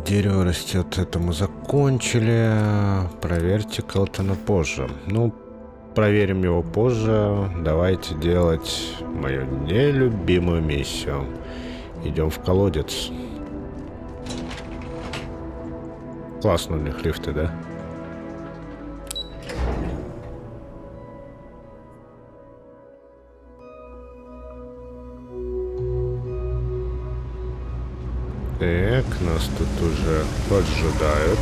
Дерево растет, это мы закончили. Проверьте Келтона позже. Ну, проверим его позже. Давайте делать мою нелюбимую миссию. Идем в колодец. Классно у них лифты, да? нас тут уже поджидают.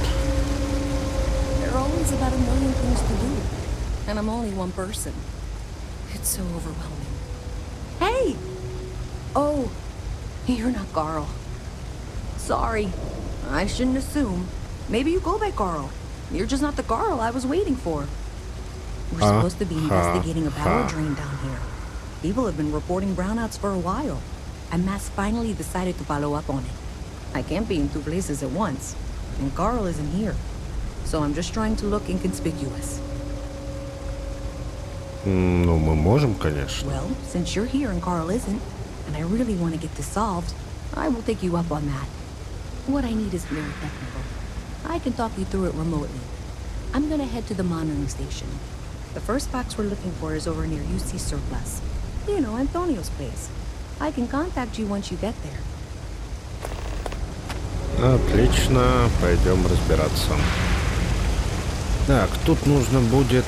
There are always about a million things to do, and I'm only one person. It's so overwhelming. Hey! Oh, you're not Carl. Sorry, I shouldn't assume. Maybe you go by Carl. You're just not the Carl I was waiting for. We're supposed to be investigating a power drain down here. People have been reporting brownouts for a while, and Mass finally decided to follow up on it. I can't be in two places at once, and Carl isn't here, so I'm just trying to look inconspicuous. Ну, мы можем, конечно. Well, since you're here and Carl isn't, and I really want to get this solved, I will take you up on that. What I need is very technical. I can talk you through it remotely. I'm gonna head to the monitoring station. The first box we're looking for is over near UC Surplus. You know, Antonio's place. I can contact you once you get there. Отлично, пойдем разбираться. Так, тут нужно будет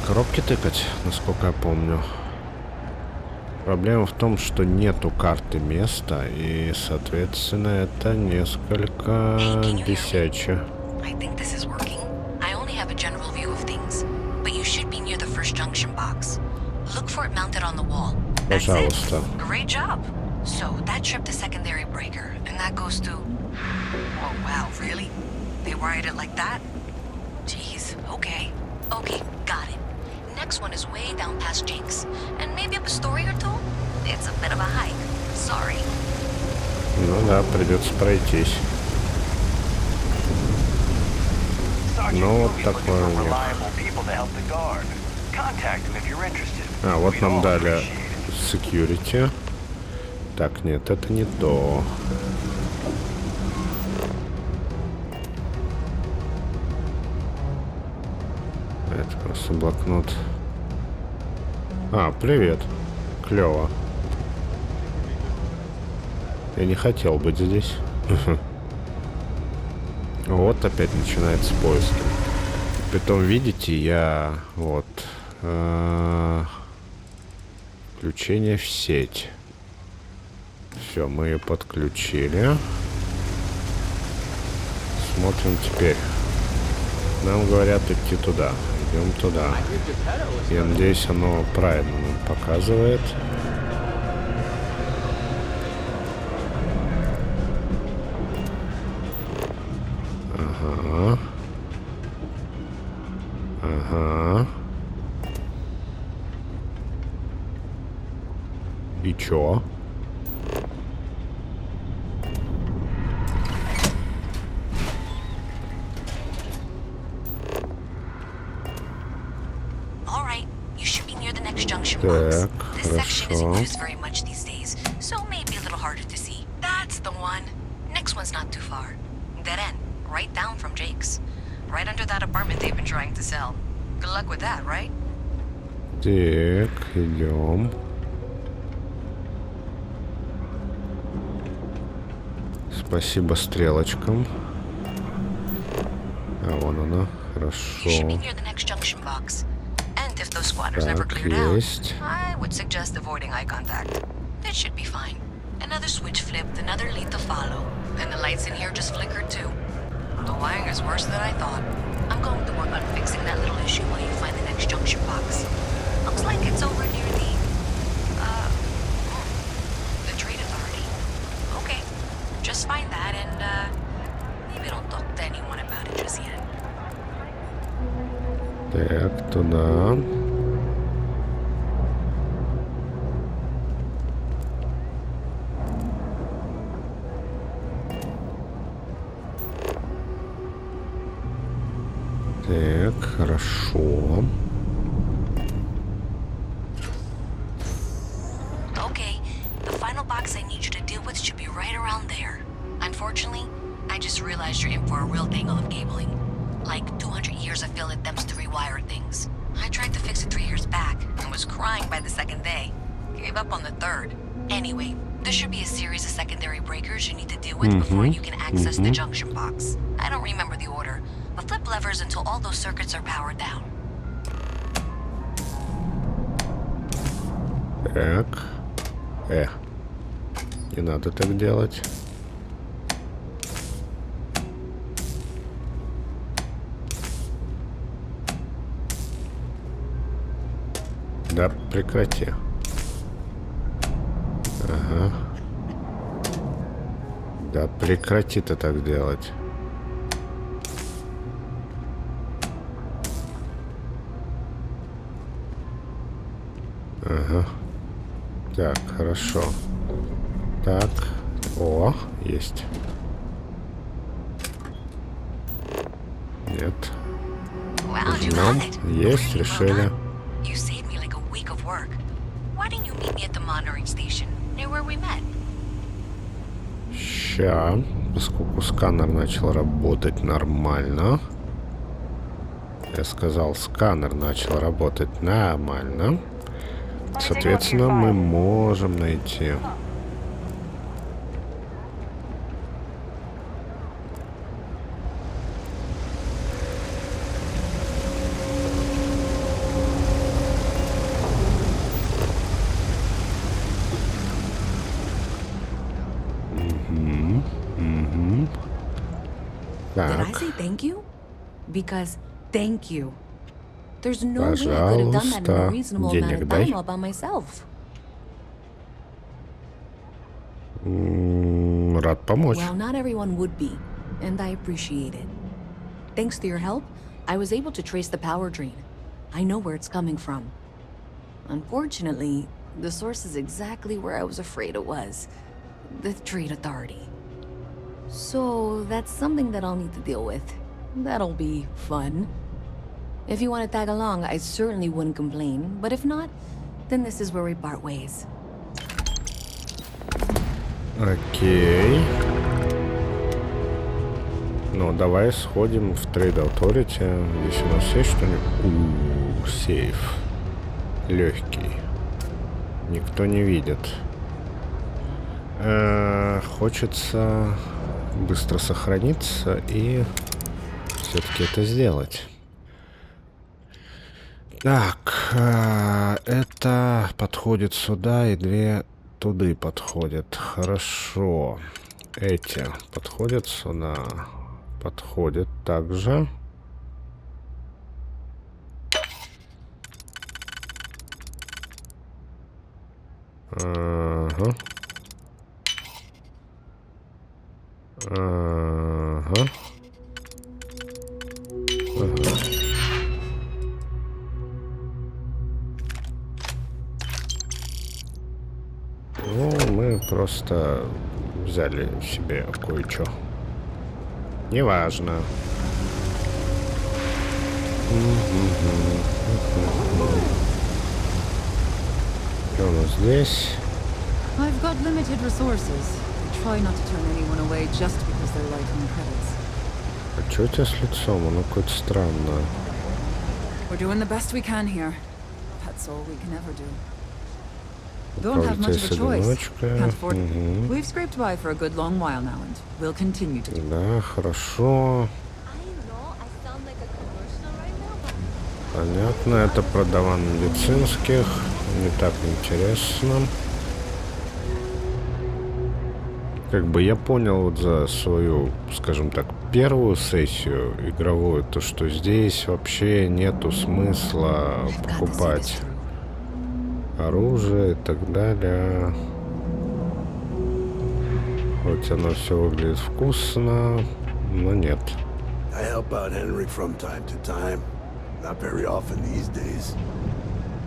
коробки тыкать, насколько я помню. Проблема в том, что нету карты места, и, соответственно, это несколько бесяче. Пожалуйста. Great job. So that tripped the secondary breaker, and that goes to... Oh, wow, really? They wired it like that? Jeez, okay. Okay, got it. Next one is way down past Jake's, and maybe up a story or two? It's a bit of a hike. Sorry. Ну да, придется пройтись. Ну, вот такое у них. А, вот нам дали security. Так, нет, это не то. Это просто блокнот. А, привет. Клево. Я не хотел быть здесь. Вот опять начинается поиск. Притом, видите, я вот включение в сеть. Все, мы ее подключили. Смотрим теперь. Нам говорят идти туда. Идем туда. Я надеюсь, оно правильно нам показывает. Ага. Ага. И чё? Так, хорошо. Так, идем. Спасибо стрелочкам. А вон она, хорошо. If those squatters never cleared out, I would suggest avoiding eye contact. That should be fine. Another switch flipped, another lead to follow. And the lights in here just flickered too. The wiring is worse than I thought. I'm going to work on fixing that little issue while you find the next junction box. Looks like it's over near the trade authority. Okay, just find that and maybe don't talk to anyone about it just yet. Так, туда. Так, хорошо. Okay, the final box I need you to deal with should be right around there. Unfortunately, I just realized you're in for a real tangle of cabling. Like 200 years of fill attempts to rewire things. I tried to fix it 3 years back and was crying by the second day. Gave up on the third. Anyway, there should be a series of secondary breakers you need to deal with before you can access the junction box. I don't remember the order, but flip levers until all those circuits are powered down. Так. Не надо так делать. Да прекрати. Ага. Да прекрати ты так делать. Ага. Так, хорошо. Так. О, есть. Нет. Нажимаем. Есть, решили. Ща, поскольку сканер начал работать нормально. Я сказал, сканер начал работать нормально. Соответственно, мы можем найти. Did I say thank you? Because thank you. There's no way I could have done that in a reasonable amount of time all by myself. Рад помочь. Well, not everyone would be, and I appreciate it. Thanks to your help, I was able to trace the power drain. I know where it's coming from. Unfortunately, the source is exactly where I was afraid it was. The Trade Authority. So, that's something that I'll need to deal with. That'll be fun. If you want to tag along, I certainly wouldn't complain. But if not, then this is where we part ways. Окей. Ну, давай сходим в Trade Authority. Здесь у нас есть что-нибудь? Сейф. Легкий. Никто не видит. Хочется быстро сохраниться и все-таки это сделать. Так, это подходит сюда, и две туды подходят. Хорошо. Эти подходят сюда. Подходят также. Ага. Ага. Ага. Ну, мы просто взяли себе кое-что. Неважно. Что у нас здесь? I've got limited resources. Try not to turn anyone away just because they're lighting the credits. А что у тебя с лицом? Оно какое-то странное. We're doing the best we can here. That's all we can ever do. Don't have much of a choice. Can't afford it. We've scraped by for a good long while now, and we'll continue to. Да, хорошо. Понятно, это продаван медицинских. Не так интересно. Как бы я понял вот за свою, скажем так, первую сессию игровую, то что здесь вообще нету смысла покупать оружие и так далее. Хоть оно все выглядит вкусно, но нет. I help out Henry from time to time. Not very often these days,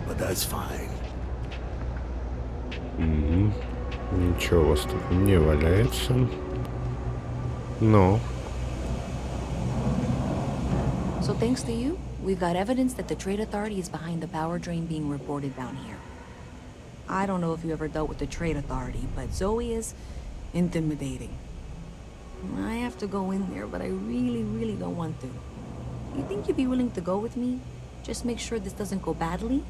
but that's fine. Ничего у вас тут не валяется. Но. So thanks to you, we've got evidence that the Trade Authority is behind the power drain being reported down here. I don't know if you ever dealt with the Trade Authority, but Zoe is intimidating. I have to go in there, but I really don't want to. You think you'd be willing to go with me? Just make sure this doesn't go badly?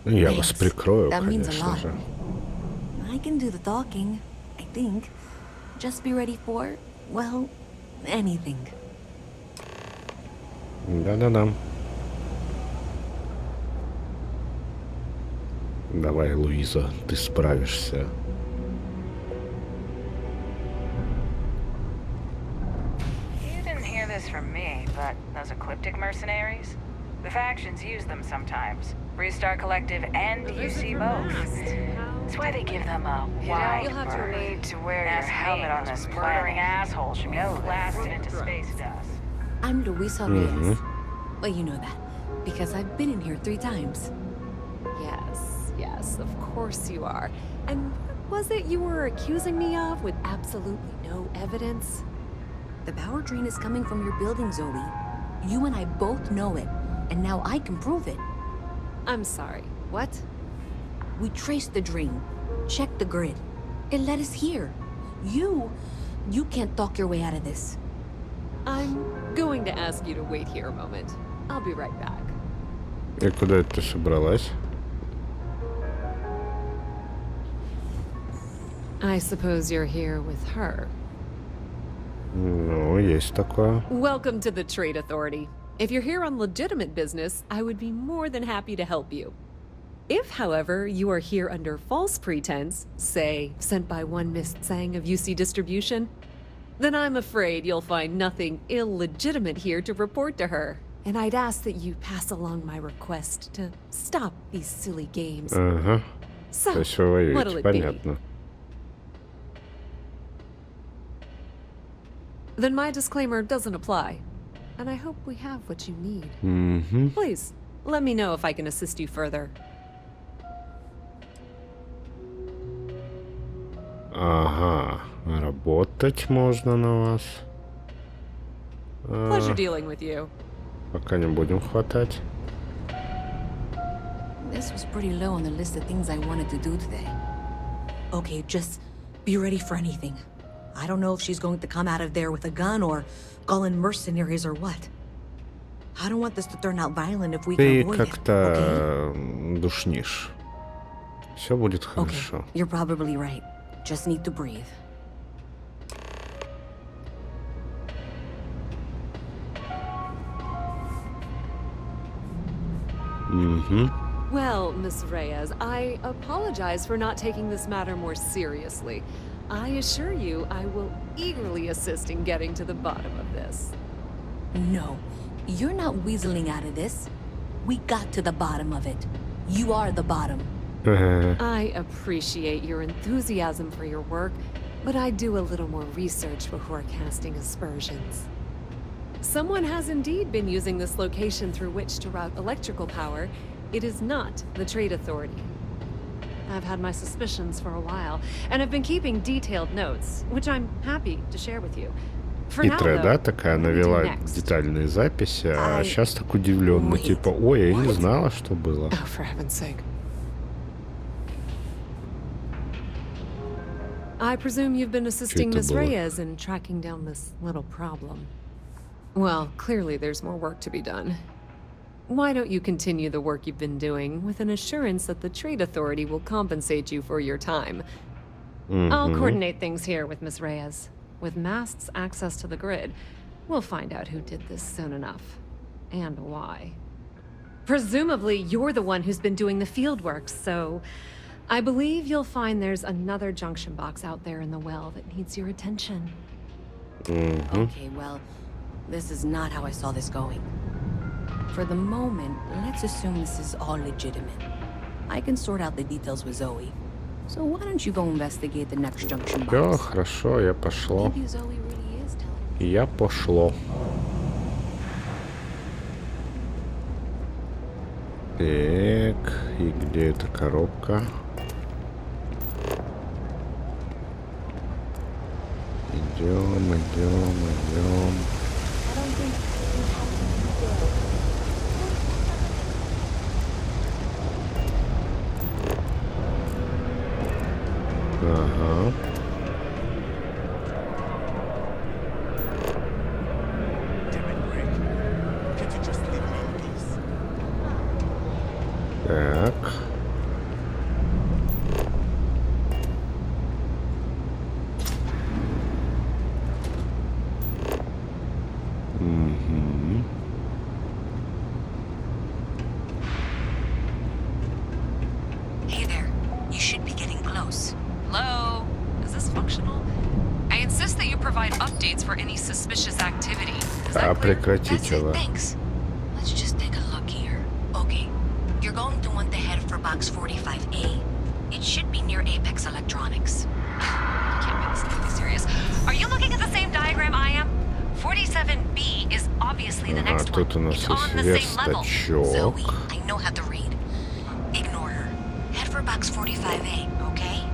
Я вас прикрою, That means a конечно lot. же. I can do the talking, I think. Just be ready for, well, anything. Да-да-да. Давай, Луиза, ты справишься. You didn't hear this from from me, but those ecliptic mercenaries? The factions use them sometimes. Freestar Collective and UC both. That's why they give them a wide berth. Need to wear your helmet on this murdering asshole should be blasted into space dust. I'm Luisa Reyes. Well, you know that, because I've been in here 3 times. Yes, of course you are. And what was it you were accusing me of with absolutely no evidence? The power drain is coming from your building, Zoe. You and I both know it, and now I can prove it. I'm sorry, what? We traced the drain, checked the grid. It led us here. You can't talk your way out of this. I'm going to ask you to wait here a moment. I'll be right back. И куда ты собралась? I suppose you're here with her. Ну, есть такое. Welcome to the Trade Authority. If you're here on legitimate business, I would be more than happy to help you. If, however, you are here under false pretense, say, sent by one Miss Tsang of UC Distribution, then I'm afraid you'll find nothing illegitimate here to report to her. And I'd ask that you pass along my request to stop these silly games. Ага. So, То есть вы воюете, what'll it понятно. be? Then my disclaimer doesn't apply. And I hope we have what you need. Mm-hmm. Please, let me know if I can assist you further. Ага, работать можно на вас. Pleasure dealing with you. Пока не будем хватать. This was pretty low on the list of things I wanted to do today. Okay, just be ready for anything. I don't know if she's going to come out of there with a gun or call in mercenaries or what. I don't want this to turn out violent if we can Ты avoid it, как-то душнишь. Все будет хорошо. Okay, you're probably right. Just need to breathe. Mm-hmm. Well, Miss Reyes, I apologize for not taking this matter more seriously. I assure you I will eagerly assist in getting to the bottom of this. No, you're not weaseling out of this. We got to the bottom of it. You are the bottom. I appreciate your enthusiasm for your work, but I do a little more research before casting aspersions. Someone has indeed been using this location through which to route electrical power. It is not the Trade Authority. I've had my suspicions for a while, and I've been keeping detailed notes, which I'm happy to share with you. Хитрая, да, такая, навела детальные записи, а сейчас так удивленно, типа, ой, я не знала, что было. Oh, for heaven's sake. I presume you've been assisting Miss Reyes in tracking down this little problem. Well, clearly there's more work to be done. Why don't you continue the work you've been doing with an assurance that the Trade Authority will compensate you for your time? I'll coordinate things here with Miss Reyes. With Mast's access to the grid, we'll find out who did this soon enough. And why. Presumably, you're the one who's been doing the field work, so I believe you'll find there's another junction box out there in the well that needs your attention. Okay, well, this is not how I saw this going. For the moment, let's assume this is all legitimate. I can sort out the details with Zoe. So why don't you go investigate the next junction box? Всё, хорошо, я пошло. Maybe Zoe really is telling. Я пошло. Так, и где эта коробка? Идем, идем, идем. Ага. Так. прекратить его. Let's just take a look here. Okay, you're going to want to head for box 45A. It should be near Apex Electronics. I can't be this serious. Are you looking at the same diagram I am? 47B is obviously the next one. Тут у нас It's on the same level. верстачок. Zoe, I know how to read. Ignore her. Head for box 45A, okay?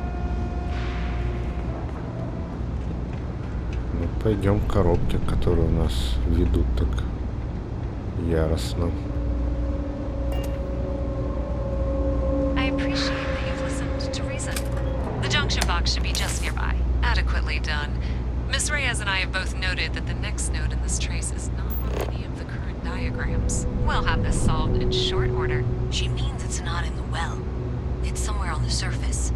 Ну, пойдем к коробке, которые у нас ведут так яростно. I appreciate that you've listened to reason. The junction box should be just nearby. Adequately done. Miss Reyes and I have both noted that the next node in this trace is not on any of the current diagrams. We'll have this solved in short order. She means it's not in the well. It's somewhere on the surface,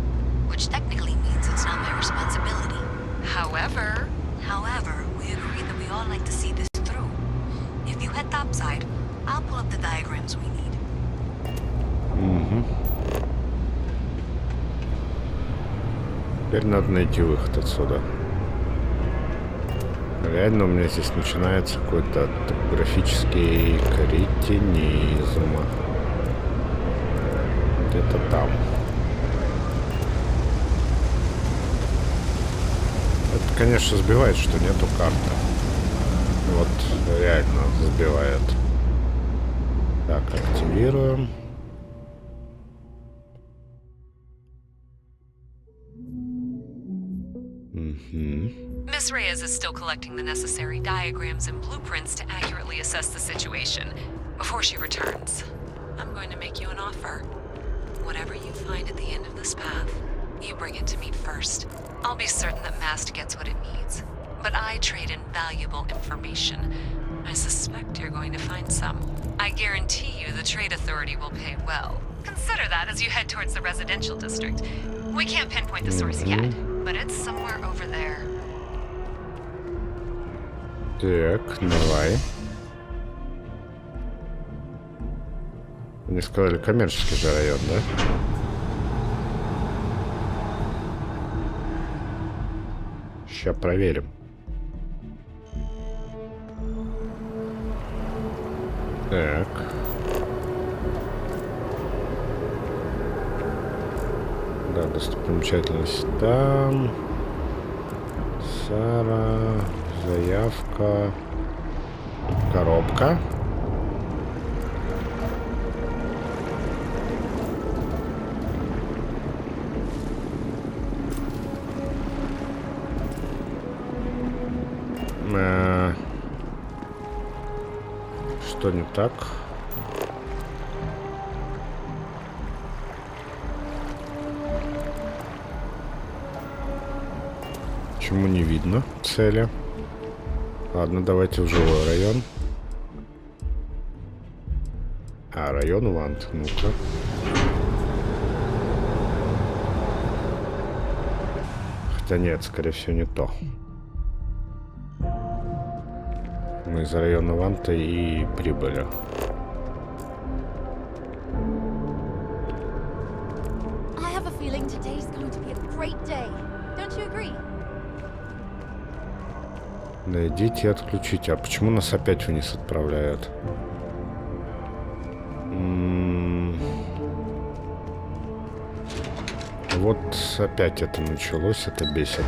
which technically means it's not my responsibility. However, we agreed that we all like to see this through. If you head topside, I'll pull up the diagrams we need. Теперь надо найти выход отсюда. Реально у меня здесь начинается какой-то топографический кретинизм. Где-то там. Это, конечно, сбивает, что нету карты. Вот реально сбивает. Так, активируем. Miss Reyes is still collecting the necessary diagrams and blueprints to accurately assess the situation. Before she returns, I'm going to make you an offer. Whatever you find at the end of this path, you bring it to me first. I'll be certain that Mast gets what it needs. But I trade in valuable information. I suspect you're going to find some. I guarantee you the Trade Authority will pay well. Consider that as you head towards the residential district. We can't pinpoint the source yet, but it's somewhere over there. Так, давай. Мне сказали, коммерческий же район, да? Сейчас проверим. Так. Да, достопримечательность там. Сара, заявка, коробка. Что не так? Почему не видно цели? Ладно, давайте в жилой район. А, район Вант, ну-ка. Хотя нет, скорее всего, не то. Мы из района Ванта и прибыли. Найдите и отключите. А почему нас опять вниз отправляют? Вот опять это началось, это бесит.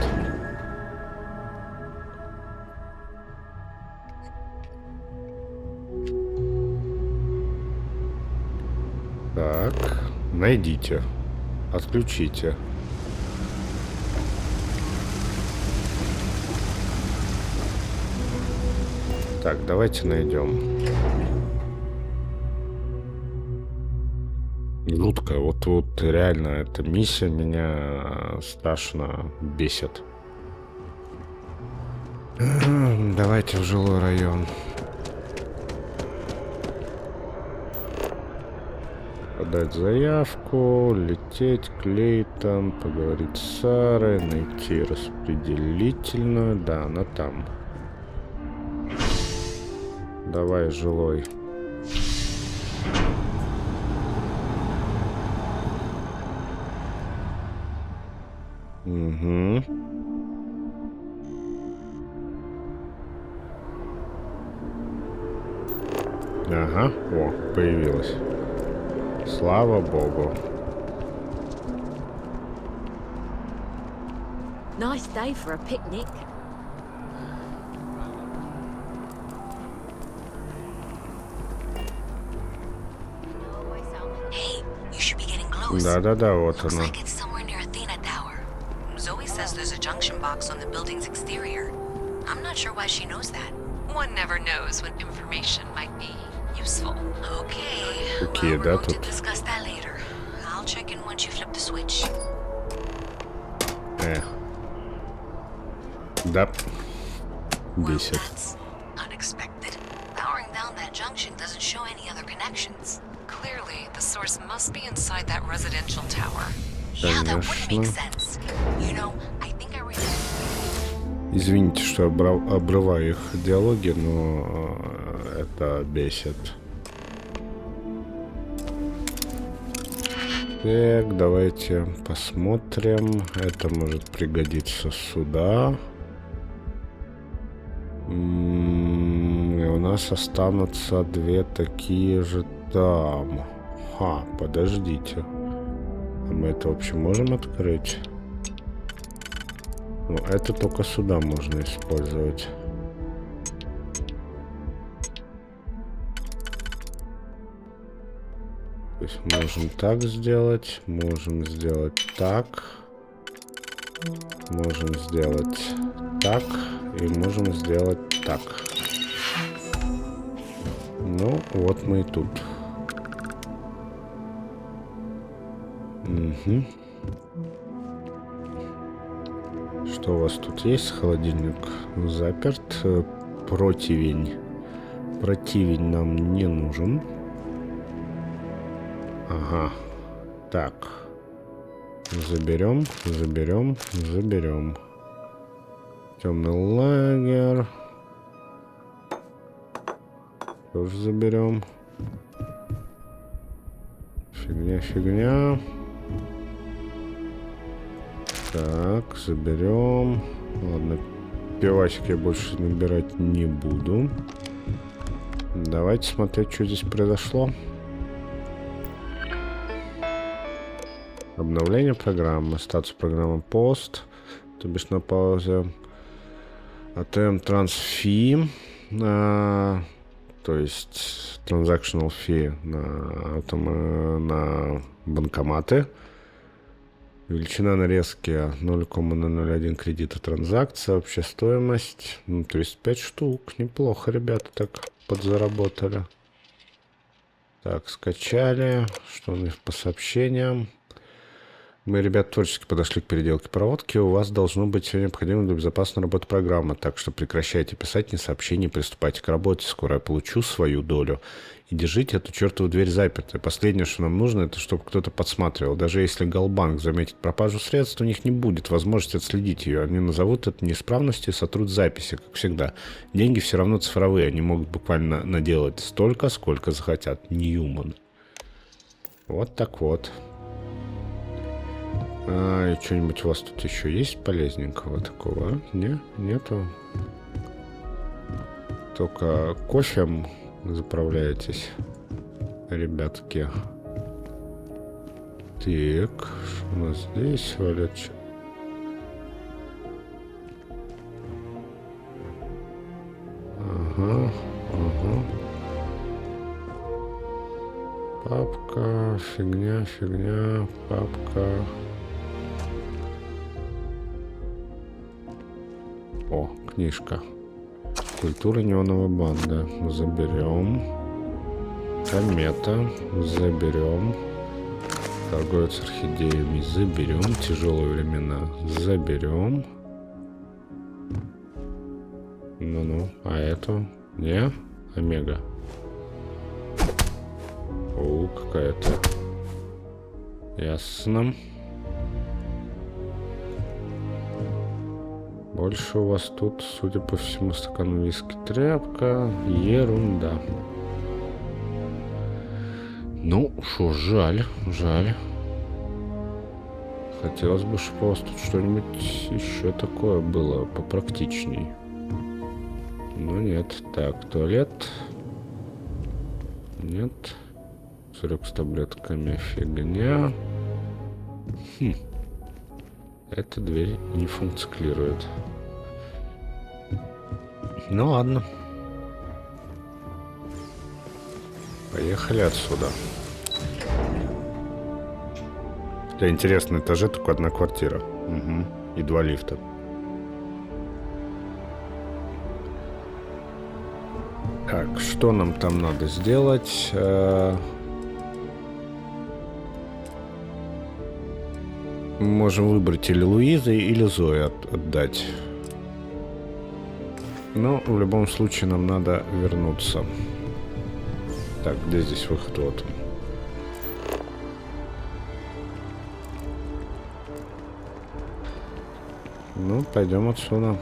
Так, найдите, отключите. Так, давайте найдем. Жутко. Вот реально эта миссия меня страшно бесит. Давайте в жилой район. Подать заявку, лететь к Лейтон, поговорить с Сарой, найти распределительную. Да, она там. Давай, жилой. Угу. Ага, о, появилась. Слава богу. Nice day for a picnic. Hey, you should be getting close. Да-да-да, вот она. Looks like it's somewhere near Athena Tower. Zoe says there's a junction box on the building's exterior. I'm not sure why she knows that. One never knows when information might be useful. Okay. Какие, Well, да, we're going to тут? discuss that later. I'll check in once you flip the switch. Да. Бесит. Unexpected. Powering down that junction doesn't show any other connections. Clearly, the source must be inside that residential tower. Yeah, that would make sense. You know, I think I remember. Извините, что обрываю их диалоги, но это бесит. Так, давайте посмотрим. Это может пригодиться сюда. И у нас останутся две такие же там. Ха, подождите. А мы это вообще можем открыть? Ну, это только сюда можно использовать. То есть можем так сделать, можем сделать так, можем сделать так и можем сделать так. Ну, вот мы и тут. Угу. Что у вас тут есть? Холодильник заперт. Противень. Противень нам не нужен. Ага. Так. Заберем, заберем, заберем. Темный лагерь. Тоже заберем. Фигня, фигня. Так, заберем. Ладно, пивасик я больше набирать не буду. Давайте смотреть, что здесь произошло. Обновление программы. Статус программы пост. То бишь на паузе. ATM трансфи. То есть transactional fee на банкоматы. Величина нарезки 0,001 кредита транзакция. Общая стоимость. Ну, то есть 5 штук. Неплохо, ребята, так подзаработали. Так, скачали. Что у них по сообщениям? Мы, ребят, творчески подошли к переделке проводки. У вас должно быть все необходимое для безопасной работы программы. Так что прекращайте писать мне сообщения, приступайте к работе. Скоро я получу свою долю. И держите эту чертову дверь запертой. Последнее, что нам нужно, это чтобы кто-то подсматривал. Даже если Галбанк заметит пропажу средств, у них не будет возможности отследить ее. Они назовут это неисправностью и сотрут записи, как всегда. Деньги все равно цифровые. Они могут буквально наделать столько, сколько захотят. Ньюман. Вот так вот. И что-нибудь у вас тут еще есть полезненького такого? Не? Нету? Только кофем заправляетесь, ребятки. Так, что у нас здесь валяется? Ага, ага. Папка, фигня, фигня, папка. О, книжка. Культура неоновой банды. Заберем. Комета. Заберем. Торговец орхидеями. Заберем. Тяжелые времена. Заберем. Ну-ну. А эту? Не? Омега. О, какая-то. Ясно. Больше у вас тут, судя по всему, стакан виски, тряпка, ерунда. Ну, что, жаль, жаль. Хотелось бы, чтобы у вас тут что-нибудь еще такое было попрактичней. Но нет. Так, туалет. Нет. Пузырек с таблетками фигня. Эта дверь не функционирует. Ну ладно. Поехали отсюда. Для интересного этажа только одна квартира. Угу. И 2 лифта. Так, что нам там надо сделать? Мы можем выбрать или Луизы, или Зои отдать. Но в любом случае нам надо вернуться. Так, где здесь выход? Вот. Ну, пойдем отсюда.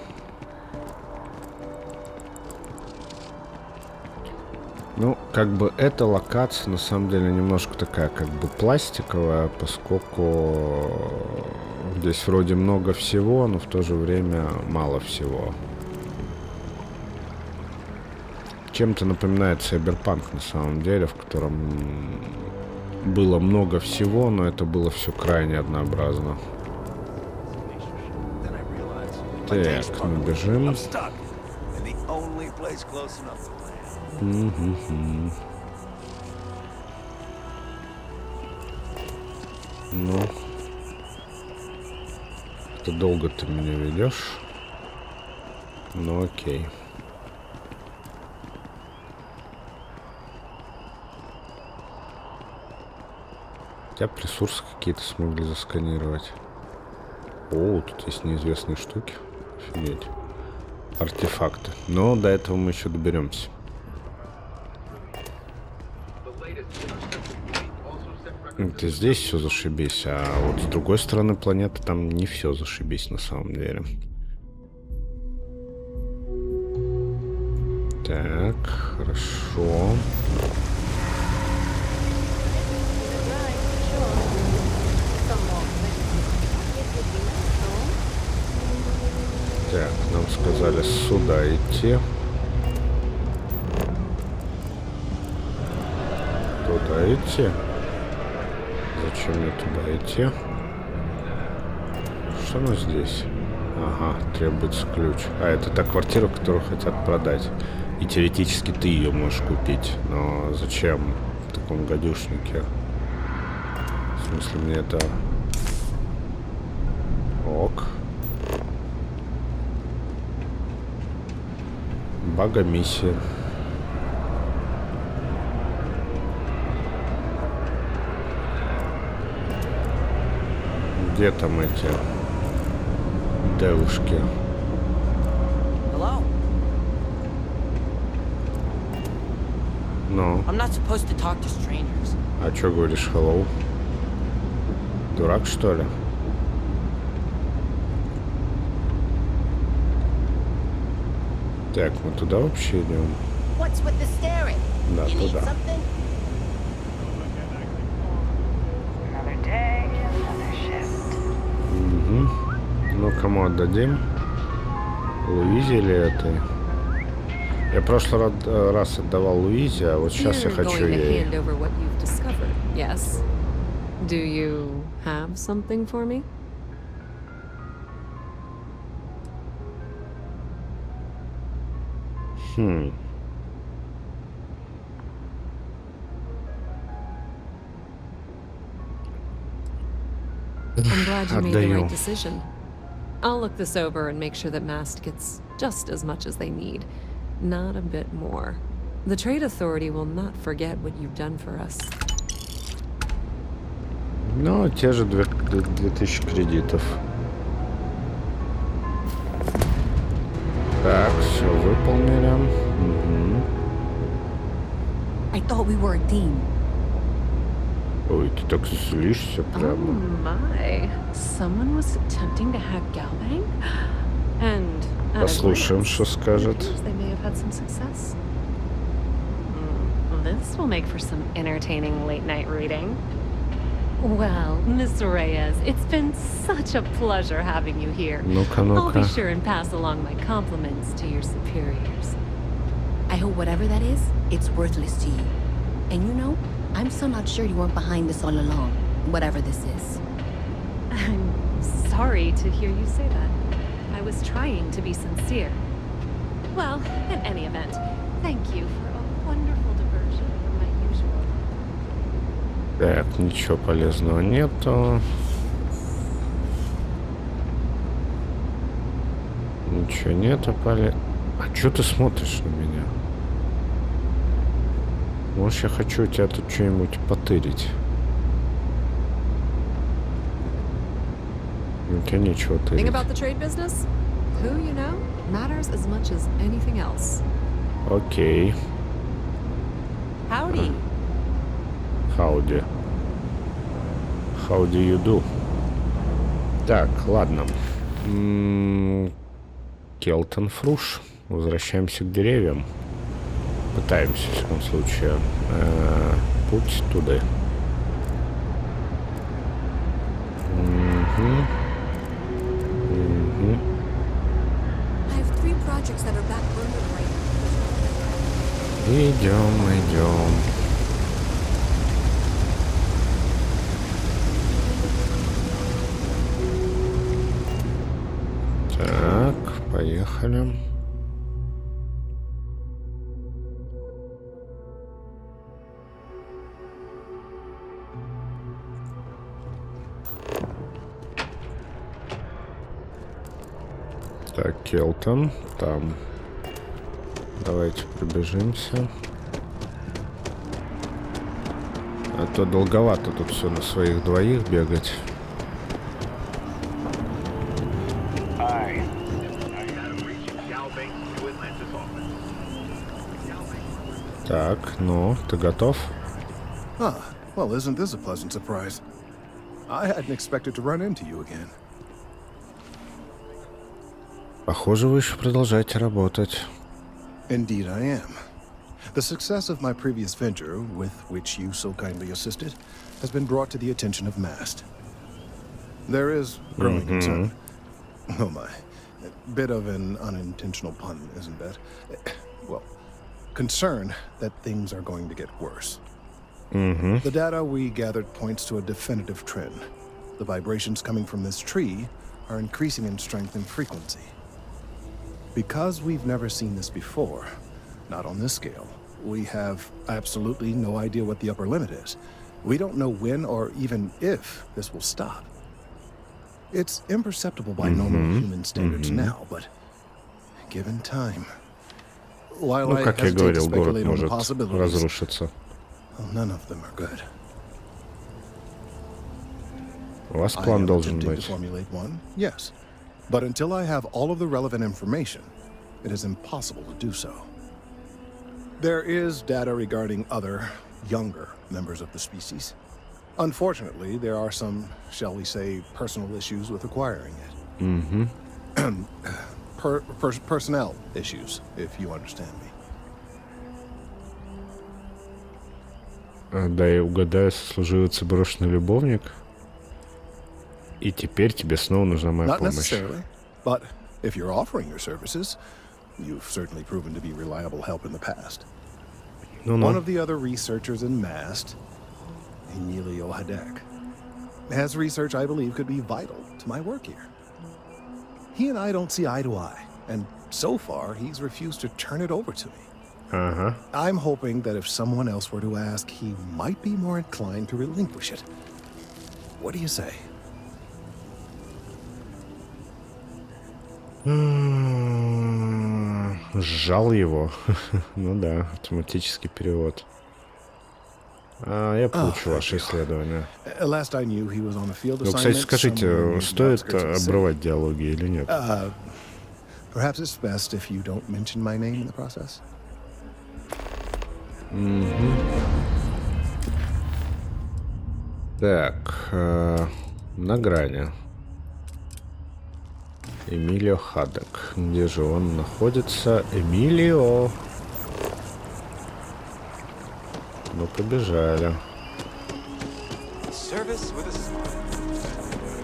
Ну, как бы эта локация на самом деле немножко такая как бы пластиковая, поскольку здесь вроде много всего, но в то же время мало всего. Чем-то напоминает Cyberpunk на самом деле, в котором было много всего, но это было все крайне однообразно. Так, мы бежим. Ну, это долго ты меня ведешь. Ну окей. Хотя бы ресурсы какие-то смогли засканировать. О, тут есть неизвестные штуки. Офигеть. Артефакты. Но до этого мы еще доберемся. Это здесь все зашибись, а вот с другой стороны планеты там не все зашибись на самом деле. Так, хорошо. Так, нам сказали сюда идти. Туда идти. Зачем мне туда идти? Что у нас здесь? Ага, требуется ключ. А, это та квартира, которую хотят продать. И теоретически ты ее можешь купить. Но зачем в таком гадюшнике? В смысле, мне это... Ок. Бага-миссия. Где там эти девушки? Hello? Ну? I'm not supposed to talk to strangers. А чё говоришь hello? Дурак, что ли? Так, мы туда вообще идем? Да, туда. Угу. Ну, кому отдадим? Луизе или этой? Я в прошлый раз отдавал Луизе, а вот сейчас я хочу ей. Yes. Do you have something for me? I'm glad you made the right decision. I'll look this over and make sure that Mast gets just as much as they need, not a bit more. The Trade Authority will not forget what you've done for us. Ну, те же 2000 кредитов. Так, все выполнили. Угу. I thought we were a team. Ой, ты так злишься прямо. Oh my. Someone was attempting to hack Galbank? And послушаем, что скажет. They may have had some success. This will make for some entertaining late-night reading. Well, Miss Reyes, it's been such a pleasure having you here. Ну-ка, I'll ну-ка. be sure and pass along my compliments to your superiors. I hope whatever that is, it's worthless to you. And you know, I'm still not sure you weren't behind this all along, whatever this is. I'm sorry to hear you say that. I was trying to be sincere. Well, in any event, thank you for a wonderful diversion from my usual. Так, ничего полезного нету. Ничего нету, А чё ты смотришь на меня? Может, я хочу у тебя тут что-нибудь потырить? У тебя нечего тырить. Thing about the trade business? Who you know matters as much as anything else. Окей. Howdy. Howdy. How do you do? Так, ладно. Келтон Фруш. Возвращаемся к деревьям. Пытаемся, в всяком случае. Путь туда. Идем. Так, поехали. Так, Келтон, там. Давайте пробежимся. А то долговато тут все на своих двоих бегать. Так, ну, ты готов? Well, isn't this a pleasant surprise? I hadn't expected to run into you again. Похоже, вы еще продолжаете работать. Indeed I am. The success of my previous venture, with which you so kindly assisted, has been brought to the attention of MAST. There is growing concern. Oh my. A bit of an unintentional pun, isn't it? Well, concern that things are going to get worse. The data we gathered points to a definitive trend. The vibrations coming from this tree are increasing in strength and frequency. Because we've never seen this before, not on this scale, we have absolutely no idea what the upper limit is. We don't know when or even if this will stop. It's imperceptible by normal human standards now, but given time. While I как я hesitate to говорил, город speculate on the может possibilities, разрушиться. well, none of them are good. У вас I план am должен attempting to быть. formulate one, yes. But until I have all of the relevant information, it is impossible to do so. There is data regarding other, younger members of the species. Unfortunately, there are some, shall we say, personal issues with acquiring it. Personnel issues, if you understand me. Да и угадаю, сослуживается брошенный любовник. И теперь тебе снова нужна моя Not помощь. necessarily, but if you're offering your services, you've certainly proven to be reliable help in the past. One of the other researchers in MAST, Emilio Hadek, has research I believe could be vital to my work here. He and I don't see eye to eye, and so far he's refused to turn it over to me. I'm hoping that if someone else were to ask, he might be more inclined to relinquish it. What do you say? Сжал его. Ну да, автоматический перевод. Я получу ваше исследование. Last I knew, he was on a field Ну, кстати, assignment скажите, somewhere in the стоит outskirts of the city. обрывать диалоги или нет? Perhaps it's best if you don't mention my name in the process. Так, на грани. Эмилио Хадек. Где же он находится? Эмилио! Ну, побежали. Service with a smile.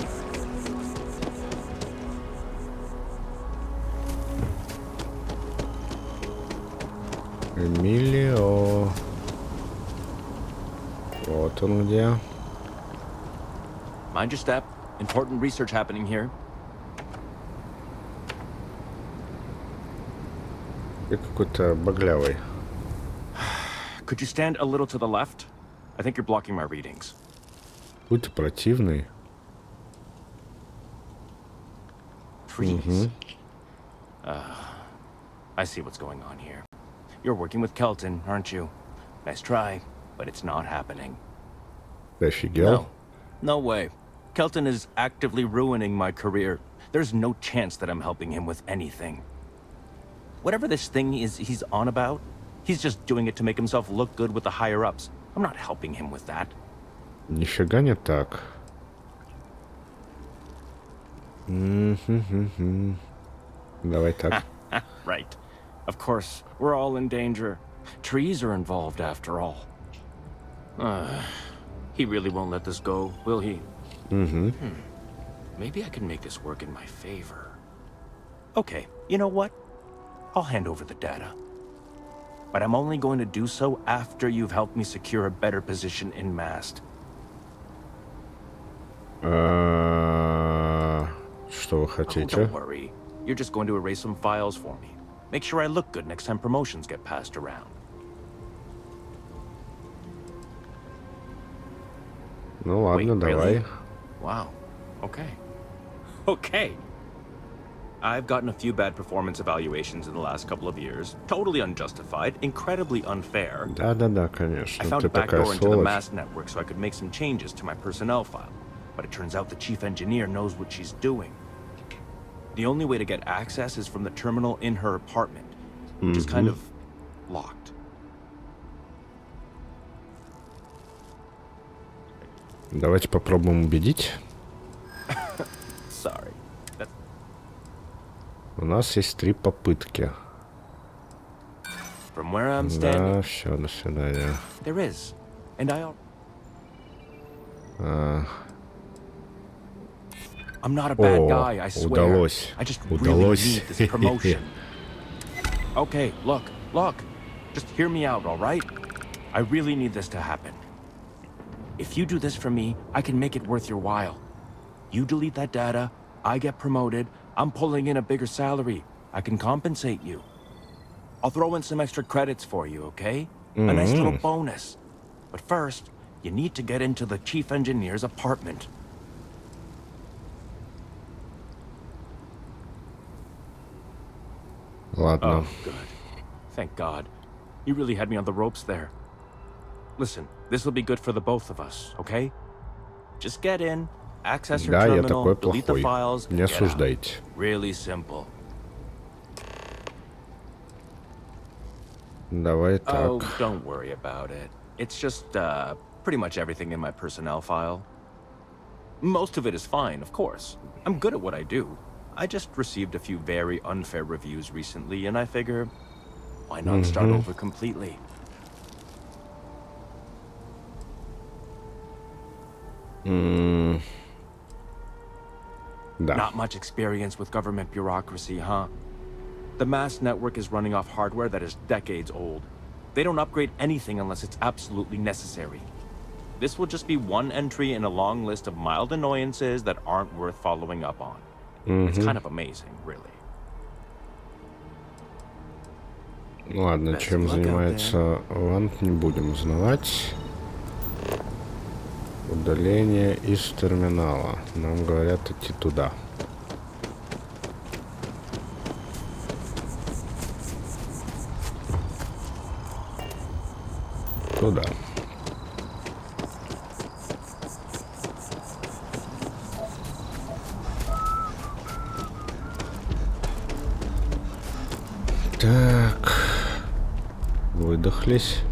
Эмилио. Вот он где. Mind your step. Important research happening here. И какой-то баглявый. Could you stand a little to the left? I think you're blocking my readings. Какой-то противный. Trees. I see what's going on here. You're working with Kelton, aren't you? Nice try, but it's not happening. Офигел? No way. Kelton is actively ruining my career. There's no chance that I'm helping him with anything. Whatever this thing is he's on about, he's just doing it to make himself look good with the higher-ups. I'm not helping him with that. Нифига не так. Давай так. Right. Of course, we're all in danger. Trees are involved after all. He really won't let this go, will he? Maybe I can make this work in my favor. Okay, you know what? I'll hand over the data. But I'm only going to do so after you've helped me secure a better position in MAST. Что вы хотите? Don't worry. You're just going to erase some files for me. Make sure I look good next time promotions get passed around. Ну ладно, давай. Really? Wow. Okay. Okay. I've gotten a few bad performance evaluations in the last couple of years. Totally unjustified, incredibly unfair. Да, конечно. I found Ты a back такая door into the сволочь. MAST network so I could make some changes to my personnel file. But it turns out the chief engineer knows what she's doing. The only way to get access is from the terminal in her apartment, which is kind of locked. Давайте попробуем убедить. Sorry. У нас есть 3 попытки. From where I'm standing, Да, все, до свидания. there is. And I'm not a bad guy, I swear. Удалось. I just Удалось. really need this promotion. Okay, look. Just hear me out, all right? I really need this to happen. If you do this for me, I can make it worth your while. You delete that data, I get promoted, I'm pulling in a bigger salary. I can compensate you. I'll throw in some extra credits for you, okay? A nice little bonus. But first, you need to get into the chief engineer's apartment. Ладно. Oh, good. Thank God. You really had me on the ropes there. Listen, this will be good for the both of us, okay? Just get in, access your Да, я terminal, такой delete the плохой. files, Не and get out. осуждайте. Really simple. Давай так. Oh, don't worry about it. It's just, pretty much everything in my personnel file. Most of it is fine, of course. I'm good at what I do. I just received a few very unfair reviews recently, and I figure, why not start over completely? Да. Not much experience with government bureaucracy, huh? The MAST network is running off hardware that is decades old. They don't upgrade anything unless it's absolutely necessary. This will just be one entry in a long list of mild annoyances that aren't worth following up on. It's kind of amazing, really. Ладно, чем занимается Вант, не будем узнавать. Удаление из терминала. Нам говорят идти туда. Туда. Так. Выдохлись.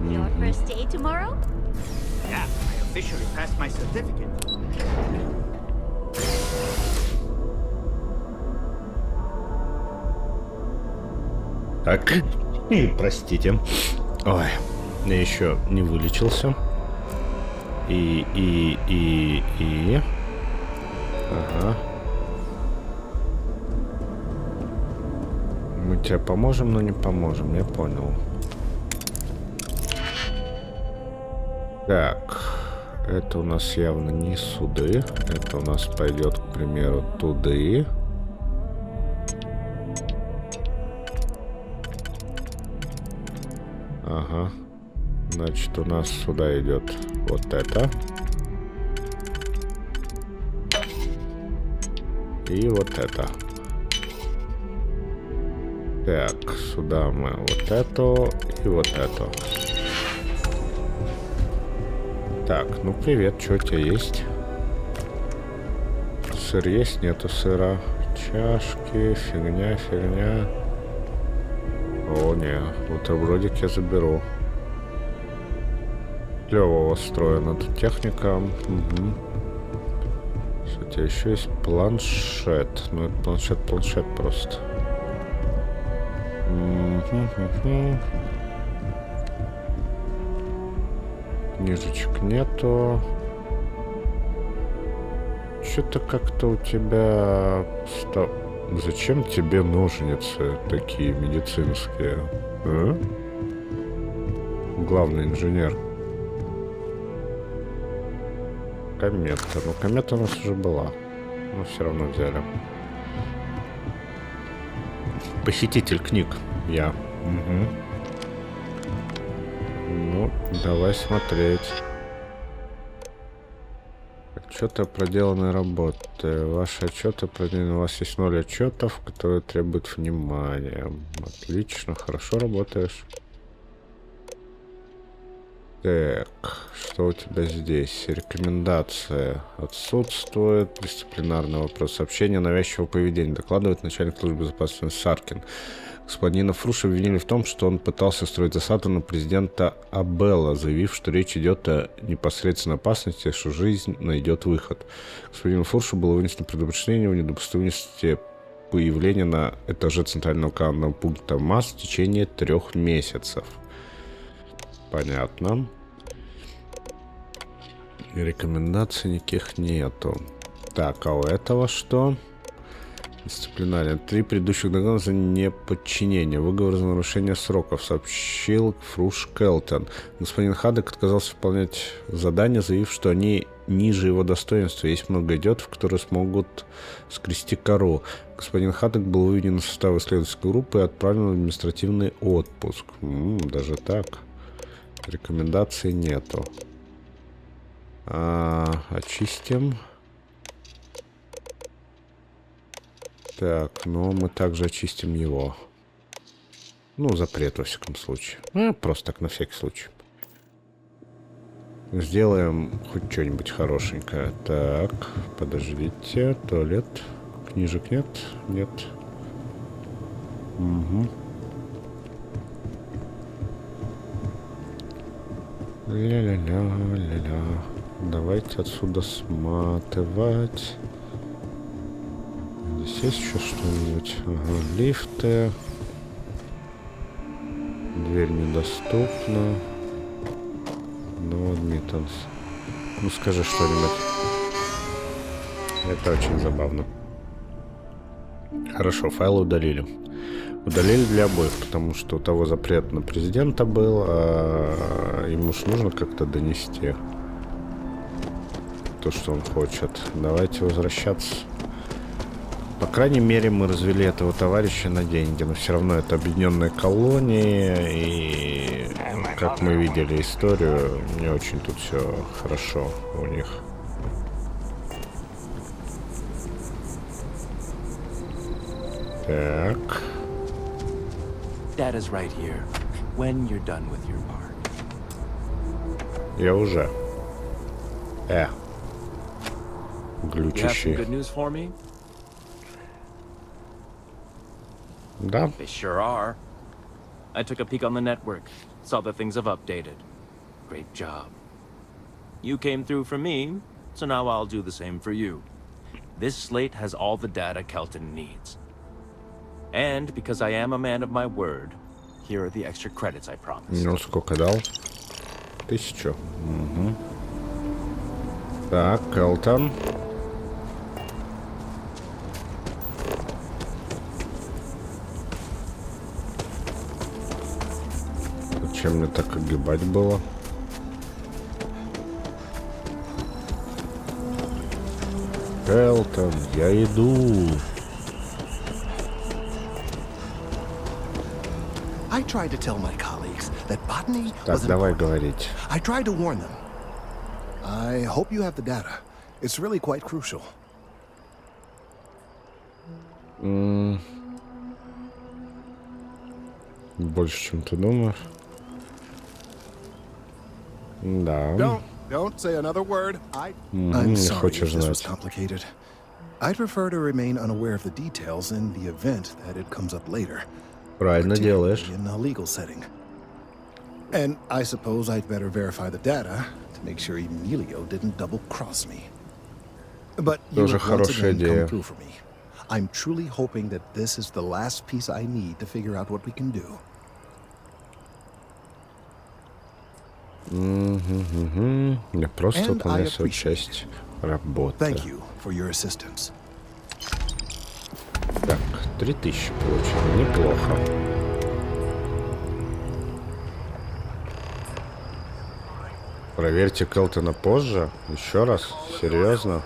Your first day tomorrow? Yeah, I officially passed my certificate. Так, простите. Ой, я еще не вылечился. И. Ага. Мы тебе поможем, но не поможем, я понял. Так, это у нас явно не суды. Это у нас пойдет, к примеру, туды. Ага. Значит, у нас сюда идет вот это. И вот это. Так, сюда мы вот эту и вот эту. Так, ну привет, что у тебя есть? Сыр есть? Нету сыра. Чашки, фигня. О, не, бутербродик я заберу. Клево устроена тут техника. Угу. Что у тебя еще есть? Планшет. Ну, это планшет просто. Книжечек нету. Что-то как-то у тебя... Стоп. Зачем тебе ножницы такие медицинские? А? Главный инженер. Кометка. Ну, комета у нас уже была. Но все равно взяли. Похититель книг. Я. Угу. Ну, давай смотреть. Отчеты о проделанной работе. Ваши отчеты проделаны. У вас есть 0 отчетов, которые требуют внимания. Отлично, хорошо работаешь. Так, что у тебя здесь? Рекомендация отсутствует. Дисциплинарный вопрос. Сообщение навязчивого поведения. Докладывает начальник службы безопасности Саркин. Господина Фруша обвинили в том, что он пытался строить засаду на президента Абелла, заявив, что речь идет о непосредственной опасности, что жизнь найдет выход. Господину Фрушу было вынесено предупреждение о недопустимости появления на этаже центрального командного пункта МАС в течение 3 месяцев. Понятно. Рекомендаций никаких нету. Так, а у этого что? Дисциплинарие. 3 предыдущих договора за неподчинение. Выговор за нарушение сроков, сообщил Фруш Келтон. Господин Хаддек отказался выполнять задания, заявив, что они ниже его достоинства. Есть много идиотов, которые смогут скрести кору. Господин Хаддек был выведен из состава исследовательской группы и отправлен в административный отпуск. Даже так. Рекомендаций нету. Очистим. Так, ну мы также очистим его. Ну, запрет во всяком случае. Просто так на всякий случай. Сделаем хоть что-нибудь хорошенькое. Так, подождите. Туалет. Книжек нет? Нет. Угу. Ля-ля-ля-ля-ля. Давайте отсюда сматывать. Здесь есть еще что-нибудь? Ага, лифты. Дверь недоступна. No admittance. Ну скажи что-нибудь. Это очень забавно. Хорошо, файлы удалили. Удалили для обоих, потому что у того запрет на президента был, а ему ж нужно как-то донести то, что он хочет. Давайте возвращаться. По крайней мере, мы развели этого товарища на деньги, но все равно это объединенные колонии, и, как мы видели историю, не очень тут все хорошо у них. Так. Data's right here. When you're done with your part. Я уже. Глючащий. You have some good news for me? Да. They sure are. I took a peek on the network, saw that things have updated. Great job. You came through for me, so now I'll do the same for you. This slate has all the data Kelton needs. And because I am a man of my word, here are the extra credits I promised. Ну, сколько дал? 1000. Угу. Так, Келтон. Зачем мне так огибать было? Келтон, я иду. I tried to tell my colleagues that botany Так, was давай important. говорить. I tried to warn them. I hope you have the data. It's really quite crucial. Больше, чем ты думаешь. Да. Don't say another word. Не I'm sorry хочешь if this was знать. complicated. I'd prefer to remain unaware of the details in the event that it comes up later. Правильно делаешь. In a legal setting. And I suppose I'd better verify the data to make sure Emilio didn't double-cross me. But you Тоже have once хорошая again идея. come through for me. I'm truly hoping that this is the last piece I need to figure out what we can do. Я просто And I выполняю свою appreciate часть работы. Thank you for your assistance. Так, 3000 получили. Неплохо. Проверьте Келтона позже. Еще раз. Серьезно?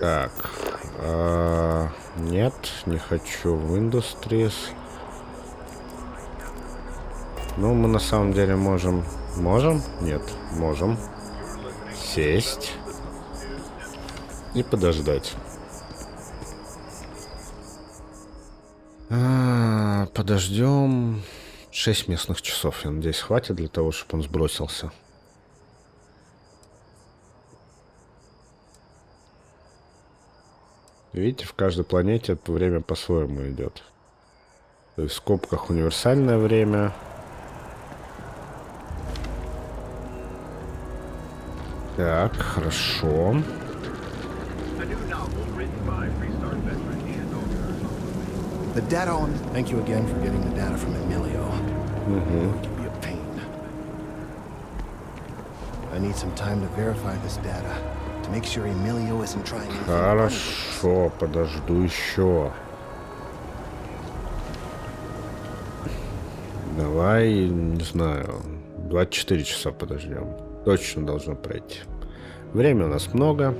Так. Нет, не хочу в Industries. Ну, мы на самом деле можем... Можем? Нет, можем. Сесть. И подождать. Подождем 6 местных часов. Я надеюсь, хватит для того, чтобы он сбросился. Видите, в каждой планете это время по-своему идет. То есть в скобках универсальное время. Так, хорошо. The data on... Thank you again for getting the data from Emilio. It can be a pain. I need some time to verify this data, to make sure Emilio isn't trying anything. Хорошо, подожду еще. Давай, не знаю, 24 часа подождем. Точно должно пройти. Время у нас много.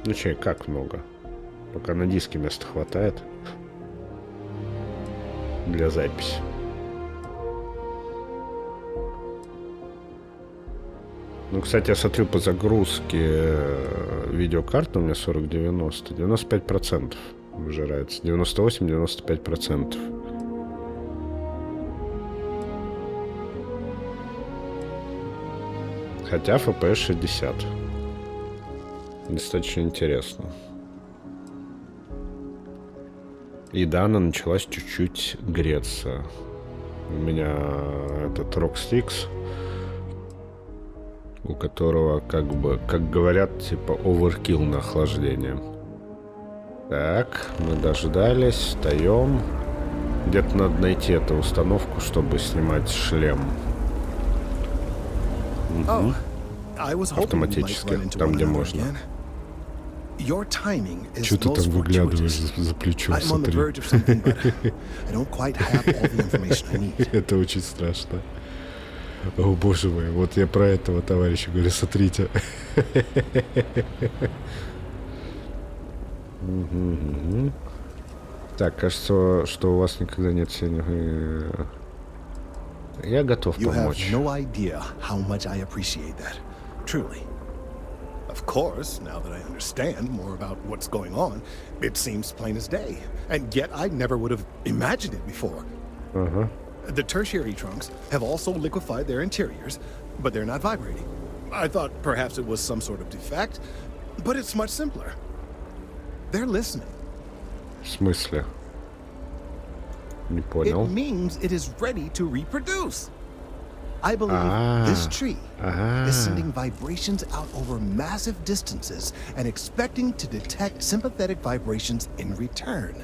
Ну че, как много? Пока на диске места хватает для записи. Ну, кстати, я смотрю по загрузке видеокарты, у меня 40-90, 95% выжирается, 98-95%. Хотя FPS 60. Достаточно интересно. И да, она началась чуть-чуть греться. У меня этот Rockstix, у которого, как бы, как говорят, типа оверкилл на охлаждение. Так, мы дождались, встаем. Где-то надо найти эту установку, чтобы снимать шлем. Автоматически, там, где можно. Что ты там выглядываешь за плечо, смотри. Это очень страшно. О, боже мой, вот я про этого товарища говорю, смотрите. Так, кажется, что у вас никогда нет синего... Я готов помочь. Of course, now that I understand more about what's going on, it seems plain as day. And yet I never would have imagined it before. The tertiary trunks have also liquefied their interiors, but they're not vibrating. I thought perhaps it was some sort of defect, but it's much simpler. They're listening. В смысле? Не понял. It means it is ready to reproduce. I believe this tree is sending vibrations out over massive distances and expecting to detect sympathetic vibrations in return.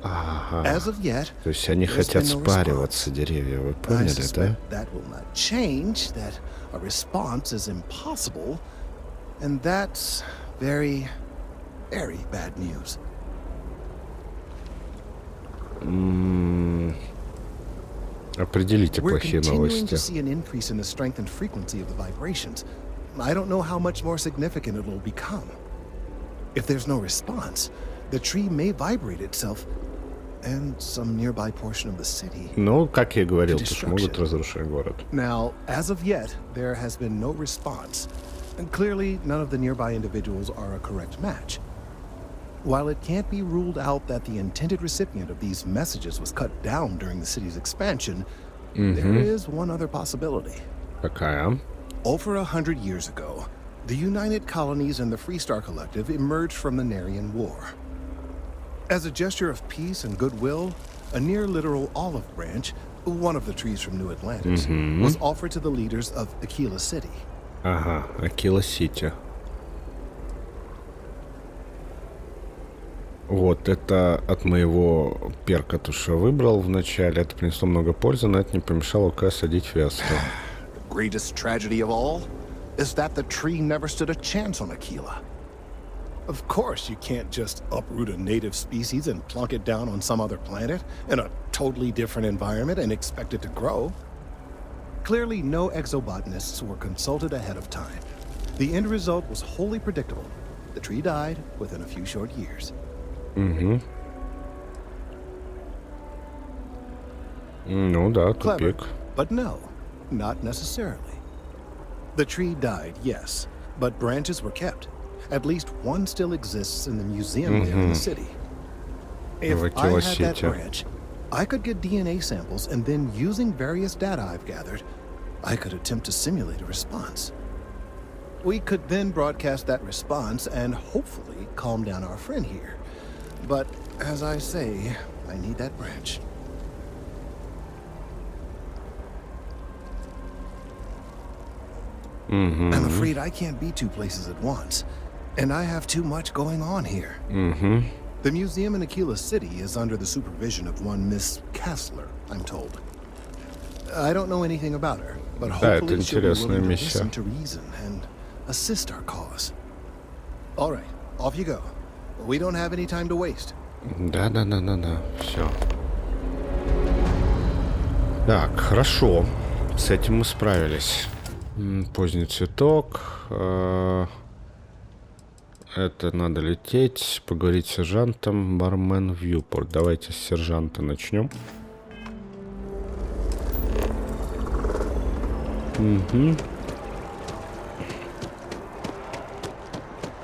As of yet, то есть они хотят спариваться, деревья, вы поняли, да? That will not change, that a response is impossible, and that's very, very bad news. Определите плохие новости. We're continuing to see an increase in the strength and frequency of the vibrations, I don't know how much more significant it'll become. If there's no response, the tree may vibrate itself and some nearby portion of the city. Ну, как я и говорил, что могут разрушить город. Now, as of yet, there has been no response. And clearly, none of the nearby individuals are a correct match. While it can't be ruled out that the intended recipient of these messages was cut down during the city's expansion, there is one other possibility. Какая? Over 100 years ago, the United Colonies and the Freestar Collective emerged from the Narian War. As a gesture of peace and goodwill, a near-literal olive branch, one of the trees from New Atlantis, was offered to the leaders of Aquila City. Ага, Aquila City. Вот, это от моего перка, то, что выбрал в начале. Это принесло много пользы, но это не помешало УК садить Фесту. The greatest tragedy of all is that the tree never stood a chance on Aquila. Of course, you can't just uproot a native species and plunk it down on some other planet in a totally different environment and expect it to grow. Clearly, no exobotanists were consulted ahead of time. The end result was wholly predictable. The tree died within a few short years. Ну да, Clever, тупик. but no, not necessarily. The tree died, yes, but branches were kept. At least one still exists in the museum there in the city. If I had that branch, I could get DNA samples, and then using various data I've gathered, I could attempt to simulate a response. We could then broadcast that response and hopefully calm down our friend here. But, as I say, I need that branch. I'm afraid I can't be two places at once, and I have too much going on here. The museum in Aquila City is under the supervision of one Miss Kessler, I'm told. I don't know anything about her, but hopefully she'll be willing to listen to reason and assist our cause. All right, off you go. We don't have any time to waste. Да, все. Так, хорошо. С этим мы справились. Поздний цветок. Это надо лететь, поговорить с сержантом. Бармен Вьюпорт. Давайте с сержанта начнем.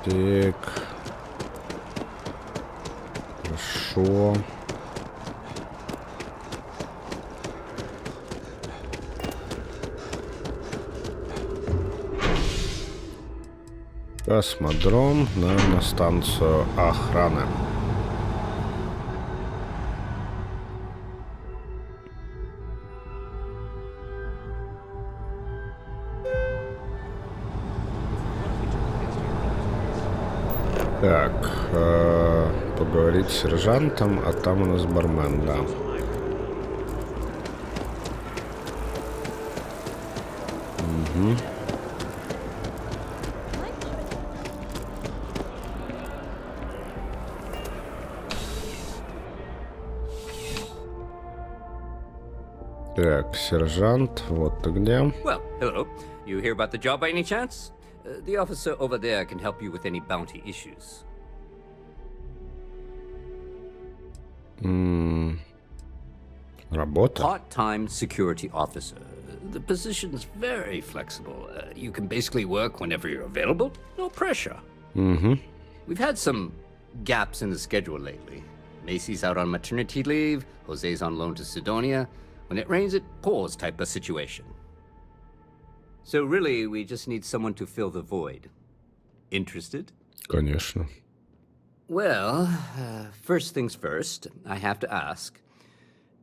Так. Хорошо. Космодром на станцию охраны. Так, поговорить с сержантом, а там у нас бармен, да. Так, сержант, вот ты где? Well, hello. You hear about the job by any chance? The officer over there can help you with any bounty issues. Работа? Part-time security officer. The position's very flexible. You can basically work whenever you're available. No pressure. We've had some gaps in the schedule lately. Macy's out on maternity leave. Jose's on loan to Sidonia. When it rains, it pours type of situation. So really, we just need someone to fill the void. Interested? Конечно. Well, first things first, I have to ask,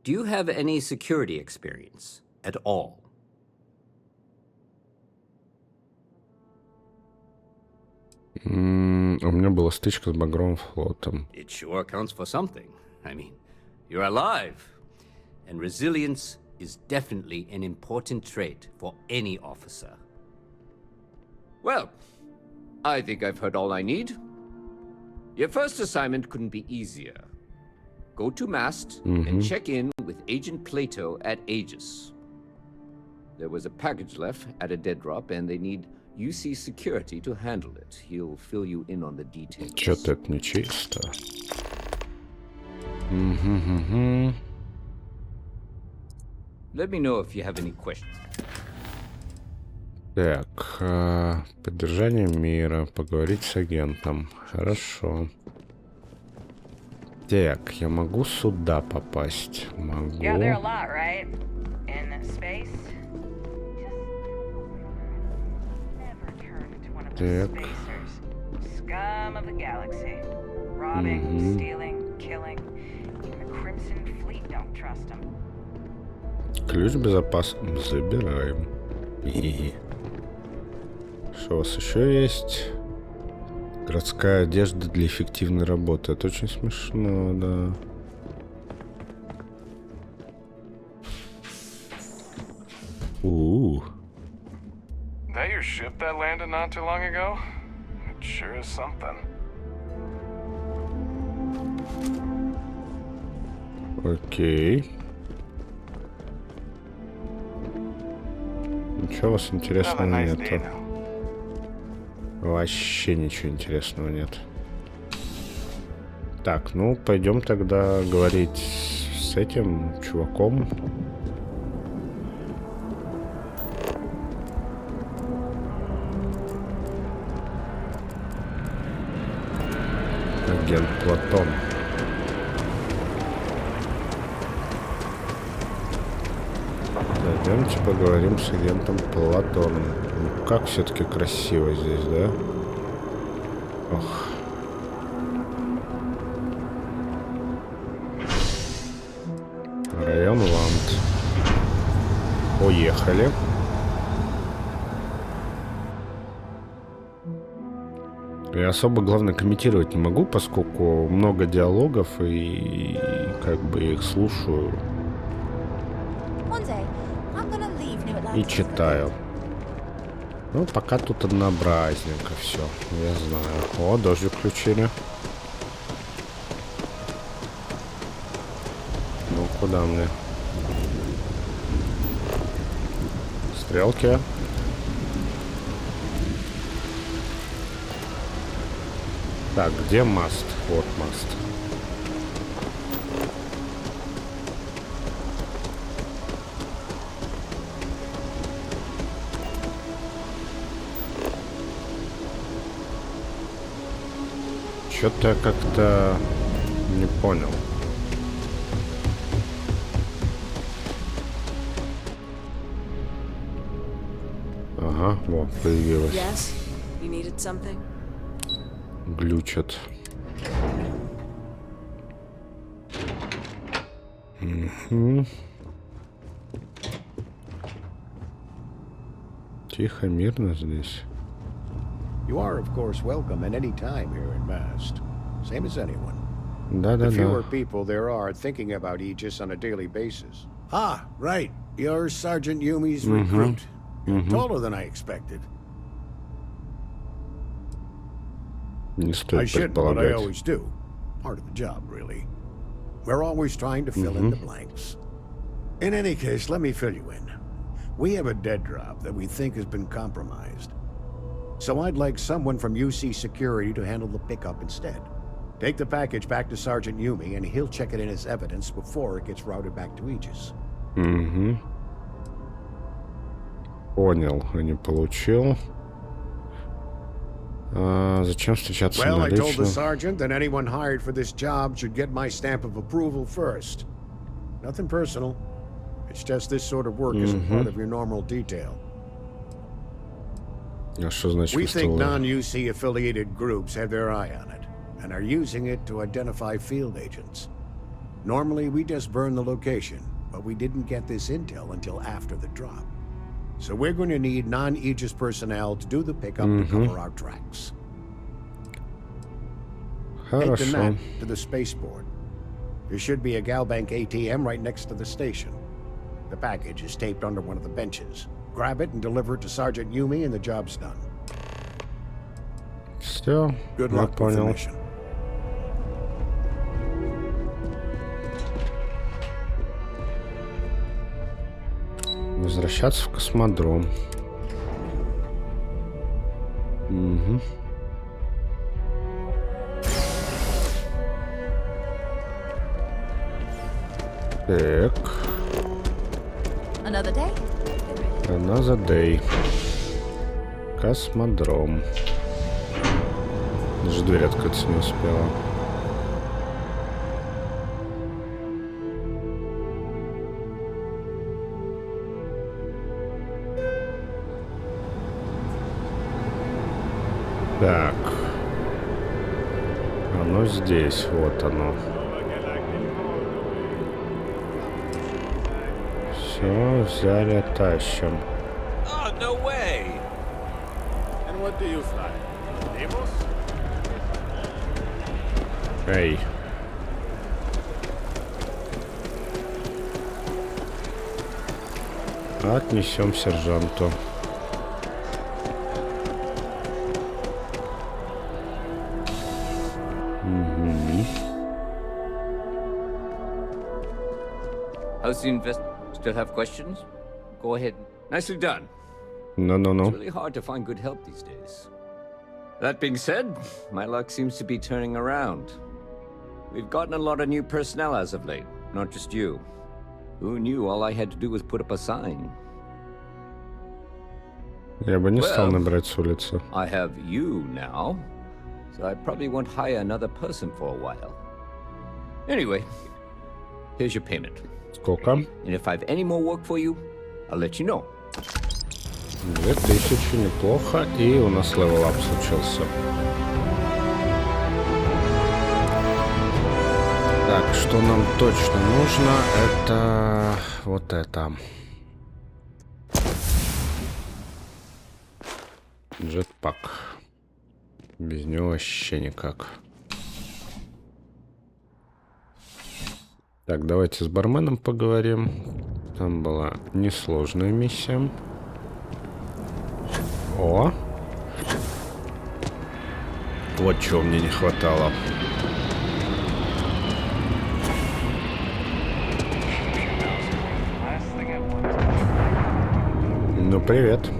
do you have any security experience at all? У меня была стычка с Багровым флотом. It sure counts for something. I mean, you're alive. And resilience is definitely an important trait for any officer. Well, I think I've heard all I need. Your first assignment couldn't be easier. Go to Mast and check in with Agent Plato at Aegis. There was a package left at a dead drop, and they need UC security to handle it. He'll fill you in on the details. Что-то это нечисто. Let me know if you have any questions. Так, поддержание мира, поговорить с агентом. Хорошо. Так, я могу сюда попасть? Могу. Yeah, there are a lot, right? In space. Never turn into one of those spacers. Scum of the galaxy. Robbing, stealing, killing. Even the Crimson Fleet don't trust them. Ключ безопасности забираем. Что у вас еще есть? Городская одежда для эффективной работы. Это очень смешно, да. That your ship that landed not too long ago? It sure is something. Окей. Ничего у вас интересного нету. Вообще ничего интересного нет. Так, ну пойдем тогда говорить с этим чуваком. Агент Платон. Пойдемте поговорим с агентом Платоном. Ну, как все-таки красиво здесь, да? Ох. Район Ланд. Уехали. Я особо, главное, комментировать не могу, поскольку много диалогов и как бы их слушаю и читаю. Ну, пока тут однообразненько все, я знаю. О, дождь включили. Ну, куда мне? Стрелки. Так, где маст? Вот маст. Что-то я как-то не понял. Ага, вот, появилось. Yes? You needed something? Глючат. Тихо, мирно здесь. You are, of course, welcome at any time here in Mast. Same as anyone. The fewer people there are thinking about Aegis on a daily basis. Ah, right. You're Sergeant Yumi's recruit. Taller than I expected. I should, but I always do. Part of the job, really. We're always trying to fill in the blanks. In any case, let me fill you in. We have a dead drop that we think has been compromised. So I'd like someone from UC Security to handle the pickup instead. Take the package back to Sergeant Yumi, and he'll check it in as evidence before it gets routed back to Aegis. Понял, не получил. Зачем встречаться Well, на I told the личном? sergeant that anyone hired for this job should get my stamp of approval first. Nothing personal. It's just this sort of work isn't part of your normal detail. А что значит We think выставила? non-UC affiliated groups have their eye on it and are using it to identify field agents. Normally, we just burn the location, but we didn't get this intel until after the drop. So we're going to need non-Aegis personnel to do the pickup to cover our tracks. Take the map to the spaceport. There should be a Galbank ATM right next to the station. The package is taped under one of the benches. Grab it and deliver it to Sergeant Yumi and the job's done. Все, Good я luck with the понял. mission. Возвращаться в космодром. Так. Another day? Another day. Космодром. Даже дверь открыться не успела. Так. Оно здесь, вот оно. Все, взяли, тащим. Oh, no way! And what do you fly? Nemos? Эй. Отнесем сержанту. How's the invest? Still have questions? Go ahead. Nicely done. No. It's really hard to find good help these days. That being said, my luck seems to be turning around. We've gotten a lot of new personnel as of late, not just you. Who knew all I had to do was put up a sign? Я бы не стал набирать с улицы. I have you now, so I probably won't hire another person for a while. Anyway, here's your payment. Сколько? And if I have any more work for you, I'll let you know. 2000, неплохо. И у нас левел-ап случился. Так, что нам точно нужно, это вот это. Джетпак. Без него вообще никак. Так, давайте с барменом поговорим. Там была несложная миссия. О! Вот чего мне не хватало. Ну, привет.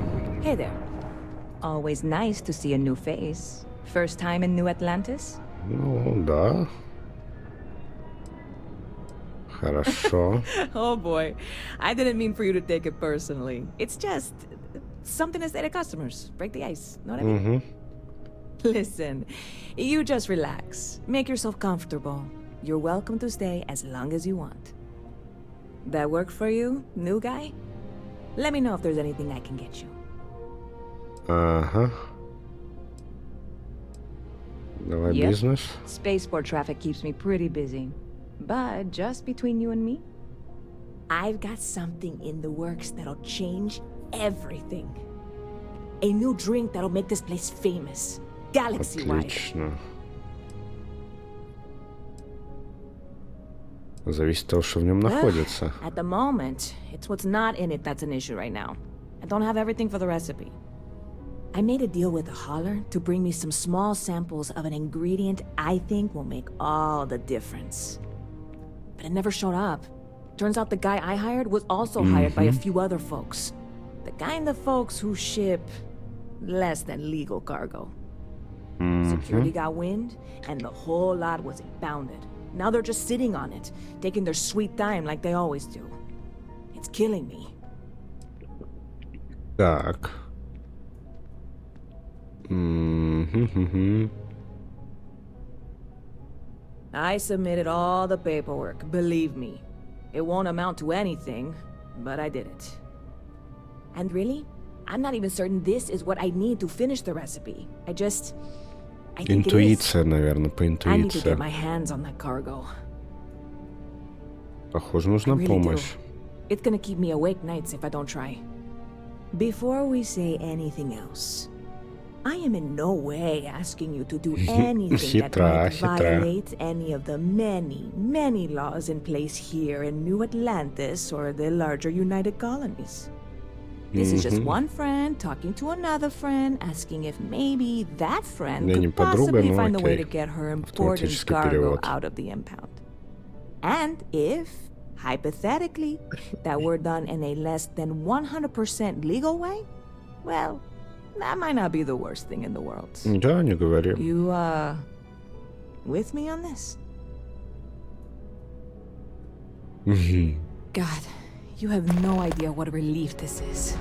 Hey there. Always nice to see a new face. First time in New Atlantis? Ну, да. Хорошо. Oh boy. I didn't mean for you to take it personally. It's just something to say to customers. Break the ice. Know what I mean? Listen, you just relax. Make yourself comfortable. You're welcome to stay as long as you want. That work for you, new guy? Let me know if there's anything I can get you. Ага. Давай бизнес. Spaceport traffic keeps me pretty busy. But just between you and me, I've got something in the works that'll change everything. A new drink that'll make this place famous. Galaxy-wide. Отлично. Зависит от того, что в нем находится. At the moment, it's what's not in it that's an issue right now. I don't have everything for the recipe. I made a deal with a hauler to bring me some small samples of an ingredient I think will make all the difference. But it never showed up. Turns out the guy I hired was also hired by a few other folks. The kind of folks who ship less than legal cargo. Security got wind, and the whole lot was impounded. Now they're just sitting on it, taking their sweet time like they always do. It's killing me. Так. I submitted all the paperwork, believe me. It won't amount to anything, but I did it. And really, I'm not even certain this is what I need to finish the recipe. I think Интуиция, наверное, по I need to интуиции. get my hands on that cargo. Похоже, нужна I really помощь. do. It's gonna keep me awake nights if I don't try. Before we say anything else, I am in no way asking you to do anything that might violate any of the many, many laws in place here in New Atlantis or the larger United Colonies. This is just one friend talking to another friend, asking if maybe that friend could possibly find a way to get her important cargo out of the impound. And if, hypothetically, that were done in a less than 100% legal way, well, that might not be the worst thing in the world. Да, не говори. You, with me on this? God, you have no idea what a relief this is.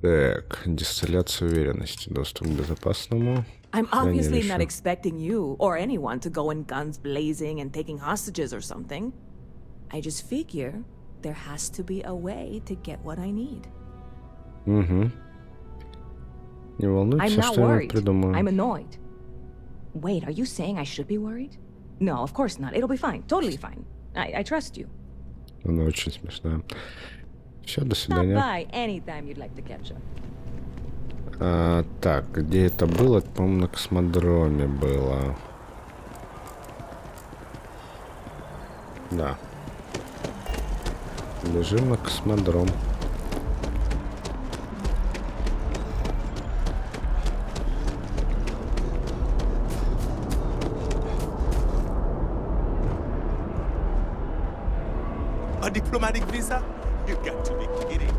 Так, дистилляция уверенности, доступ к безопасному. I'm obviously not expecting you or anyone to go in guns blazing and taking hostages or something. I just figure there has to be a way to get what I need. Угу. Не волнуйтесь, I'm not что я worried. придумаю. I'm annoyed. Wait, are you saying I should be worried? No, of course not. It'll be fine. Totally fine. I trust you. Она очень смешная. Все, до Stop свидания. by anytime you'd like to catch up. Так, где это было? Это, по-моему, на космодроме было. Да. Бежим на космодром. A diplomatic visa? You got to be kidding.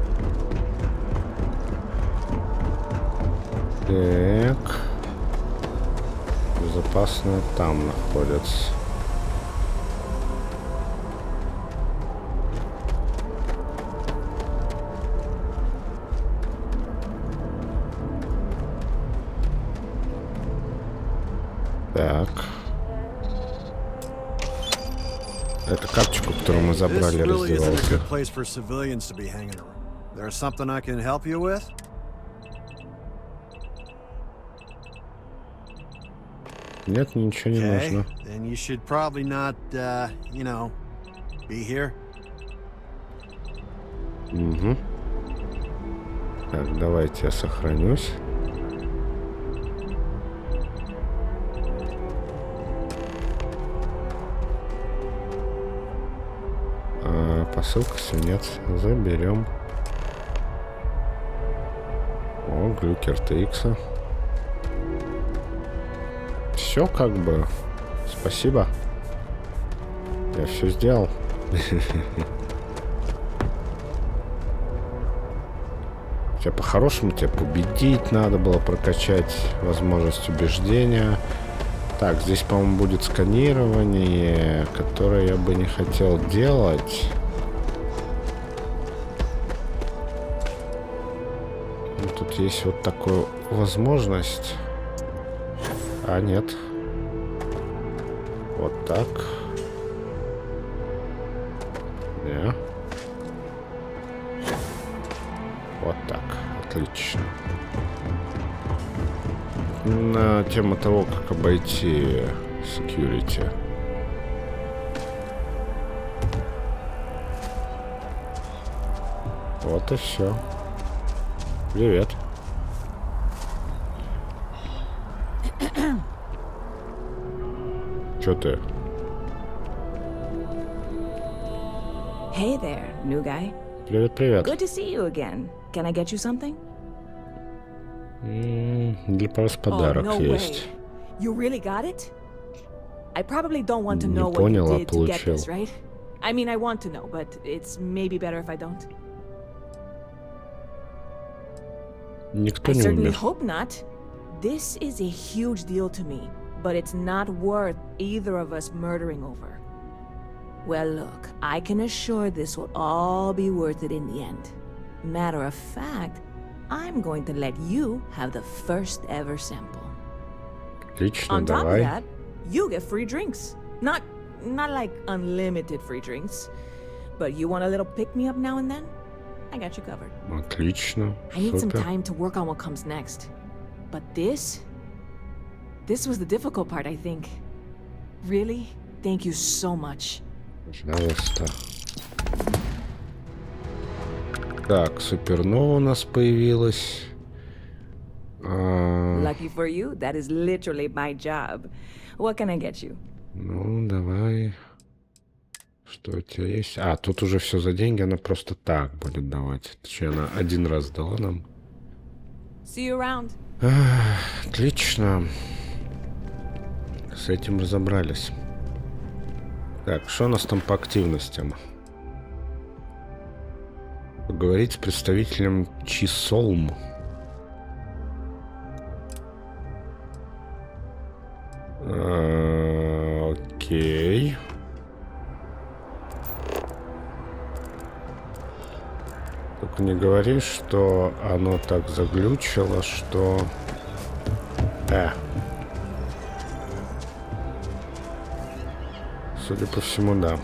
Так. Безопасная там находится. Так. Это карточку, которую мы забрали, раздевался. There's something I can help you with? Нет, ничего не нужно. Then you should probably not, you know, be here. Угу. Так, давайте я сохранюсь. Посылка, свинец. Заберем. О, глюкер TX. Все как бы. Спасибо. Я все сделал. Тебя по-хорошему тебя победить надо было, прокачать возможность убеждения. Так, здесь, по-моему, будет сканирование, которое я бы не хотел делать. Тут есть вот такая возможность. А, нет. Вот так. Не. Вот так. Отлично. На тему того, как обойти security. Вот и все. Привет. Чё ты? Hey there, new guy. Привет, привет. Good to see you again. Can I get you something? Для вас подарок есть. You really got it? I probably don't want to know Не what you понял, а did to get получил. this, right? I mean, I want to know, but it's maybe better if I don't. Никто I не certainly умер. hope not. This is a huge deal to me, but it's not worth either of us murdering over. Well, look, I can assure this will all be worth it in the end. Matter of fact, I'm going to let you have the first ever sample. Отлично, On top of давай. that, you get free drinks. Not like unlimited free drinks, but you want a little pick-me-up now and then? I got you covered. Отлично. I need some Супер. time to work on what comes next. But this was the difficult part, I think. Really? Thank you so much. Пожалуйста. Так, супернова у нас появилась. Lucky for you, that is literally my job. What can I get you? Ну, давай. Что у тебя есть? А, тут уже все за деньги, она просто так будет давать. Точнее, она один раз дала нам. See you around. Отлично. С этим разобрались. Так, что у нас там по активностям? Поговорить с представителем Чисолм. Окей. Только не говори, что оно так заглючило, что... Судя по всему, да.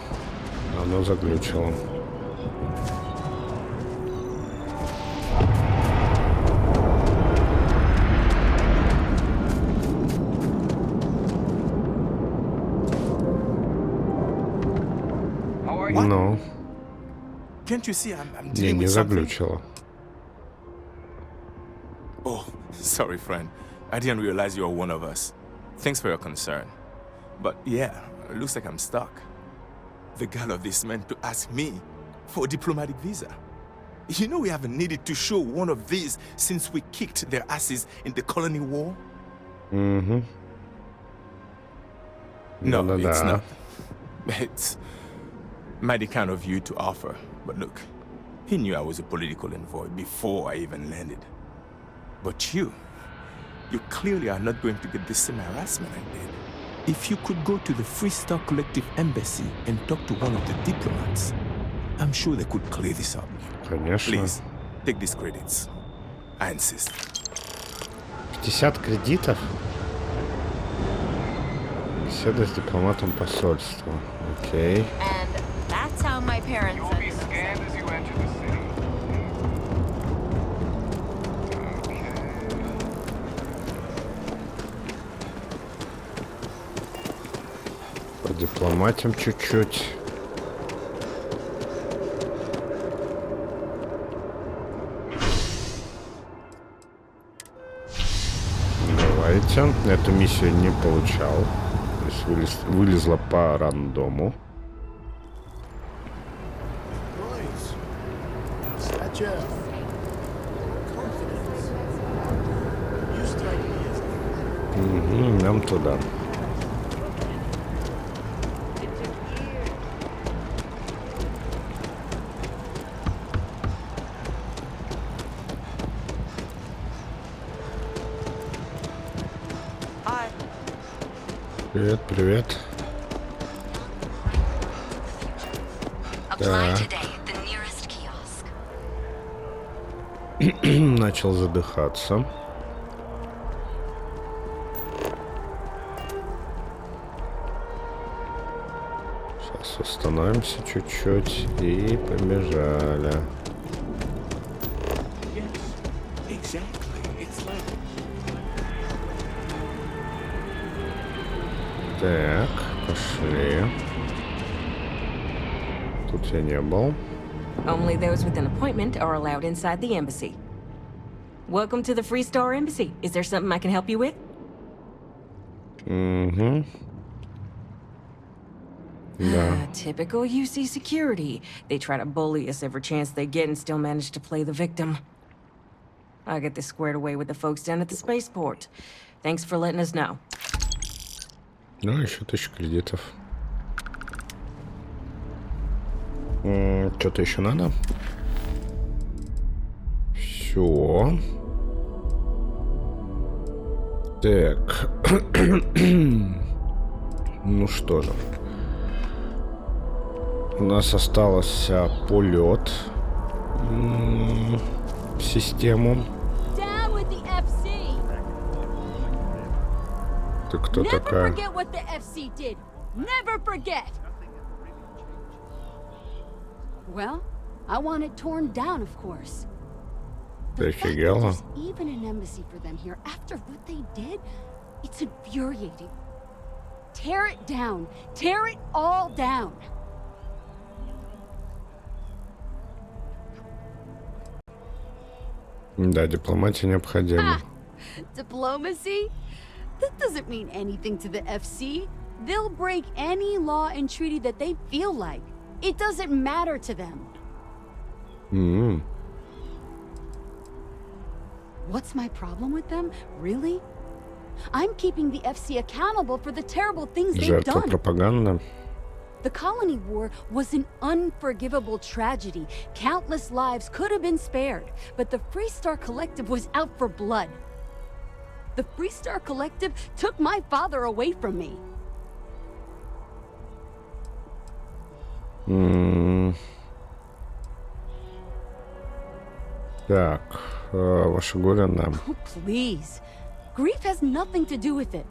Оно заглючило. Ну. Не заглючило. Oh, sorry, friend. I didn't realize you were one of us. Thanks for your concern. But yeah, it looks like I'm stuck. The gall of this man to ask me for a diplomatic visa. You know we haven't needed to show one of these since we kicked their asses in the colony war? Mm-hmm. No, it's not. It's mighty kind of you to offer. But look, he knew I was a political envoy before I even landed. But you clearly are not going to get the same harassment I did. If you could go to the Freestar Collective Embassy and talk to one of the diplomats, I'm sure they could clear this up. Конечно. Please, take these credits. I insist. 50 кредитов? Беседа с дипломатом посольства. Окей. And that's how my parents You'll be scanned as you enter the city. Дипломатим чуть-чуть. Давайте. Эту миссию не получал. То есть вылезла по рандому. Угу, нам туда. Привет, привет. Да. Начал задыхаться. Сейчас остановимся чуть-чуть и побежали. Так, пошли. Тут я не был. Only those with an appointment are allowed inside the embassy. Welcome to the Freestar Embassy. Is there something I can help you with? Mm-hmm. Да. Typical UC security. They try to bully us every chance they get and still manage to play the victim. I'll get this squared away with the folks down at the spaceport. Thanks for letting us know. Ну, еще 1000 кредитов. Что-то еще надо? Все. Так. Ну что же. У нас остался полет в систему. Ты кто такая? Never forget. Well, I want it torn down, of course. Ты офигела? Even an embassy for them here after what they did, it's infuriating. Tear it down. Tear it all down. Да, дипломатия необходима. Diplomacy? That doesn't mean anything to the FC. They'll break any law and treaty that they feel like. It doesn't matter to them. What's my problem with them? Really? I'm keeping the FC accountable for the terrible things they've Жертва done. пропаганды. The colony war was an unforgivable tragedy. Countless lives could have been spared, but the Freestar Collective was out for blood. The Freestar Collective took my father away from me. Так, ваше горе нам. Oh, please. Grief has nothing to do with it.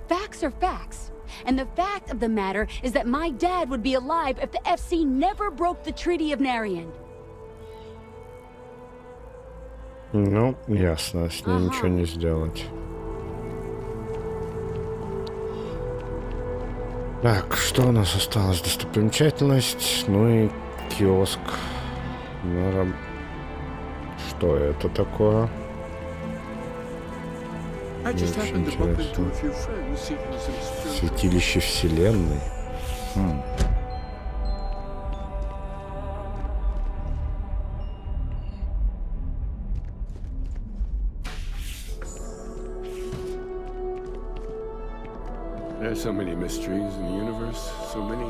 Facts are facts. And the fact of the matter is that my dad would be alive if the FC never broke the Treaty of Narian. Ну, ясно, с ней ничего не сделать. Так, что у нас осталось? Достопримечательность, ну и киоск. Что это такое? Очень интересно. Святилище Вселенной. There's so many mysteries in the universe, so many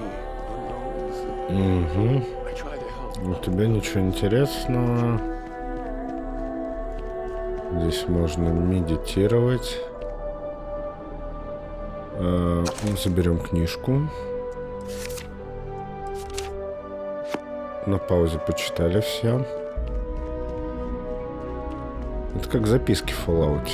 unknowns. У тебя ничего интересного. Здесь можно медитировать. Заберем книжку. На паузе почитали все. Это как записки в Fallout.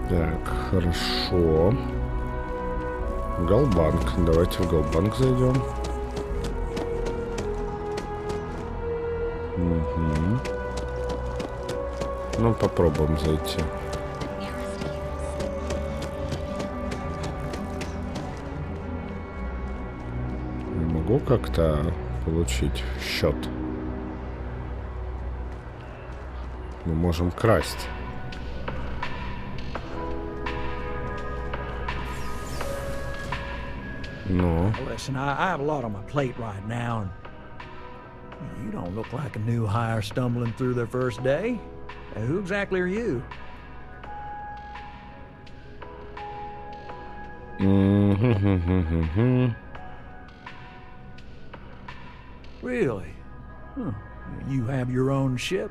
Так, хорошо. Галбанк. Давайте в Галбанк зайдем. Ну, попробуем зайти. Я могу как-то получить счет? Мы можем красть. No. Listen, I have a lot on my plate right now, and you don't look like a new hire stumbling through their first day. Who exactly are you? Really? Huh. You have your own ship?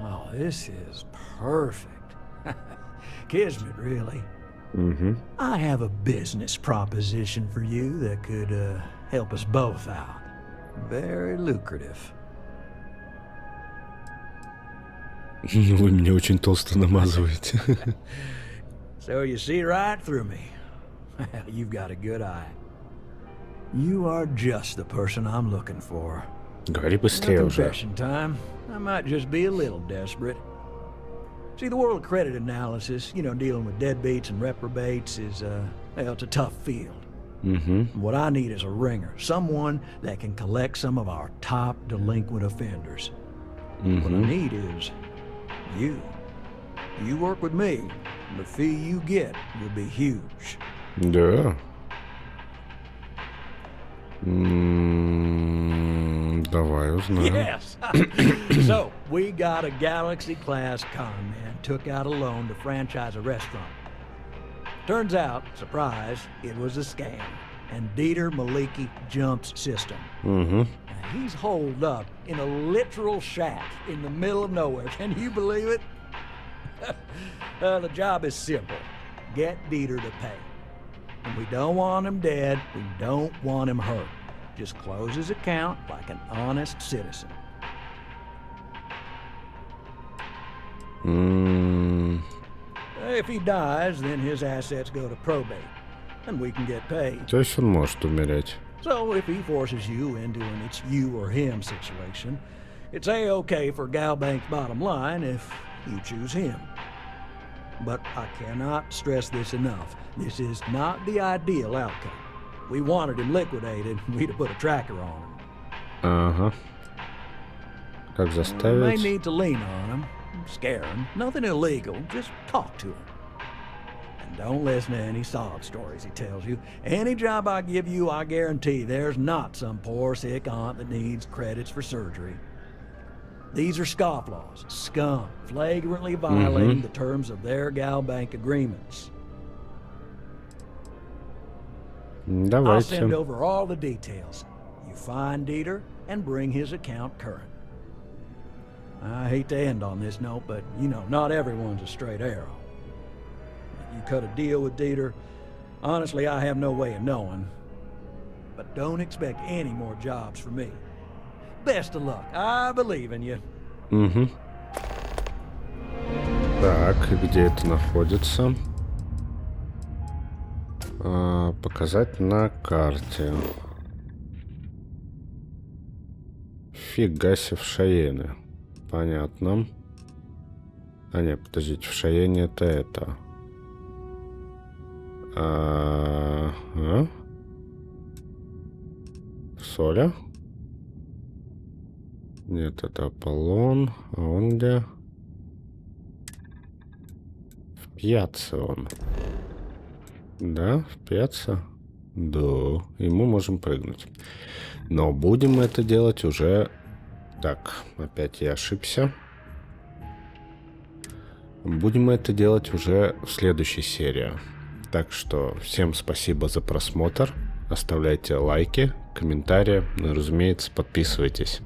Oh, this is perfect. Kismet, really. I have a business proposition for you that could help us both out. Very lucrative. Вы меня очень толсто намазываете. So you see right through me. Well, you've got a good eye. You are just the person I'm looking for. Говори быстрее уже. Confession time. I might just be a little desperate. See, the world of credit analysis, you know, dealing with deadbeats and reprobates is, well, it's a tough field. What I need is a ringer, someone that can collect some of our top delinquent offenders. What I need is you. You work with me, and the fee you get will be huge. Да. Давай узнаем. Yes. So, we got a Galaxy-class con man took out a loan to franchise a restaurant. Turns out, surprise, it was a scam. And Dieter Maliki jumps system. Now, he's holed up in a literal shack in the middle of nowhere. Can you believe it? The job is simple. Get Dieter to pay. And we don't want him dead. We don't want him hurt. Just close his account like an honest citizen. If he dies, then his assets go to probate, and we can get paid. То есть он может умереть. So if he forces you into an it's you or him situation, it's A-okay for Galbank's bottom line if you choose him. But I cannot stress this enough. This is not the ideal outcome. We wanted him liquidated, we'd have put a tracker on him. Ага. Как You may заставить? need to lean on him, scare him. Nothing illegal, just talk to him. And don't listen to any sob stories he tells you. Any job I give you, I guarantee there's not some poor sick aunt that needs credits for surgery. These are scofflaws, scum, flagrantly violating the terms of their Galbank agreements. I'll send Давайте. over all the details. You find Dieter and bring his account current. I hate to end on this note, but, you know, not everyone's a straight arrow. You cut a deal with Dieter, Honestly, I have no way of knowing. But don't expect any more jobs for me. Best of luck. I believe in you. Угу. Так, и где это находится? Показать на карте. Фига себе, в Шаене. Понятно. А нет, подождите, в Шаене это. Соля? Нет, это Аполлон. А он где? В Пьяце он. Да, в Пьяце? Да, и мы можем прыгнуть. Но будем мы это делать уже... Так, опять я ошибся. Будем мы это делать уже в следующей серии. Так что всем спасибо за просмотр. Оставляйте лайки, комментарии. Ну и, разумеется, подписывайтесь.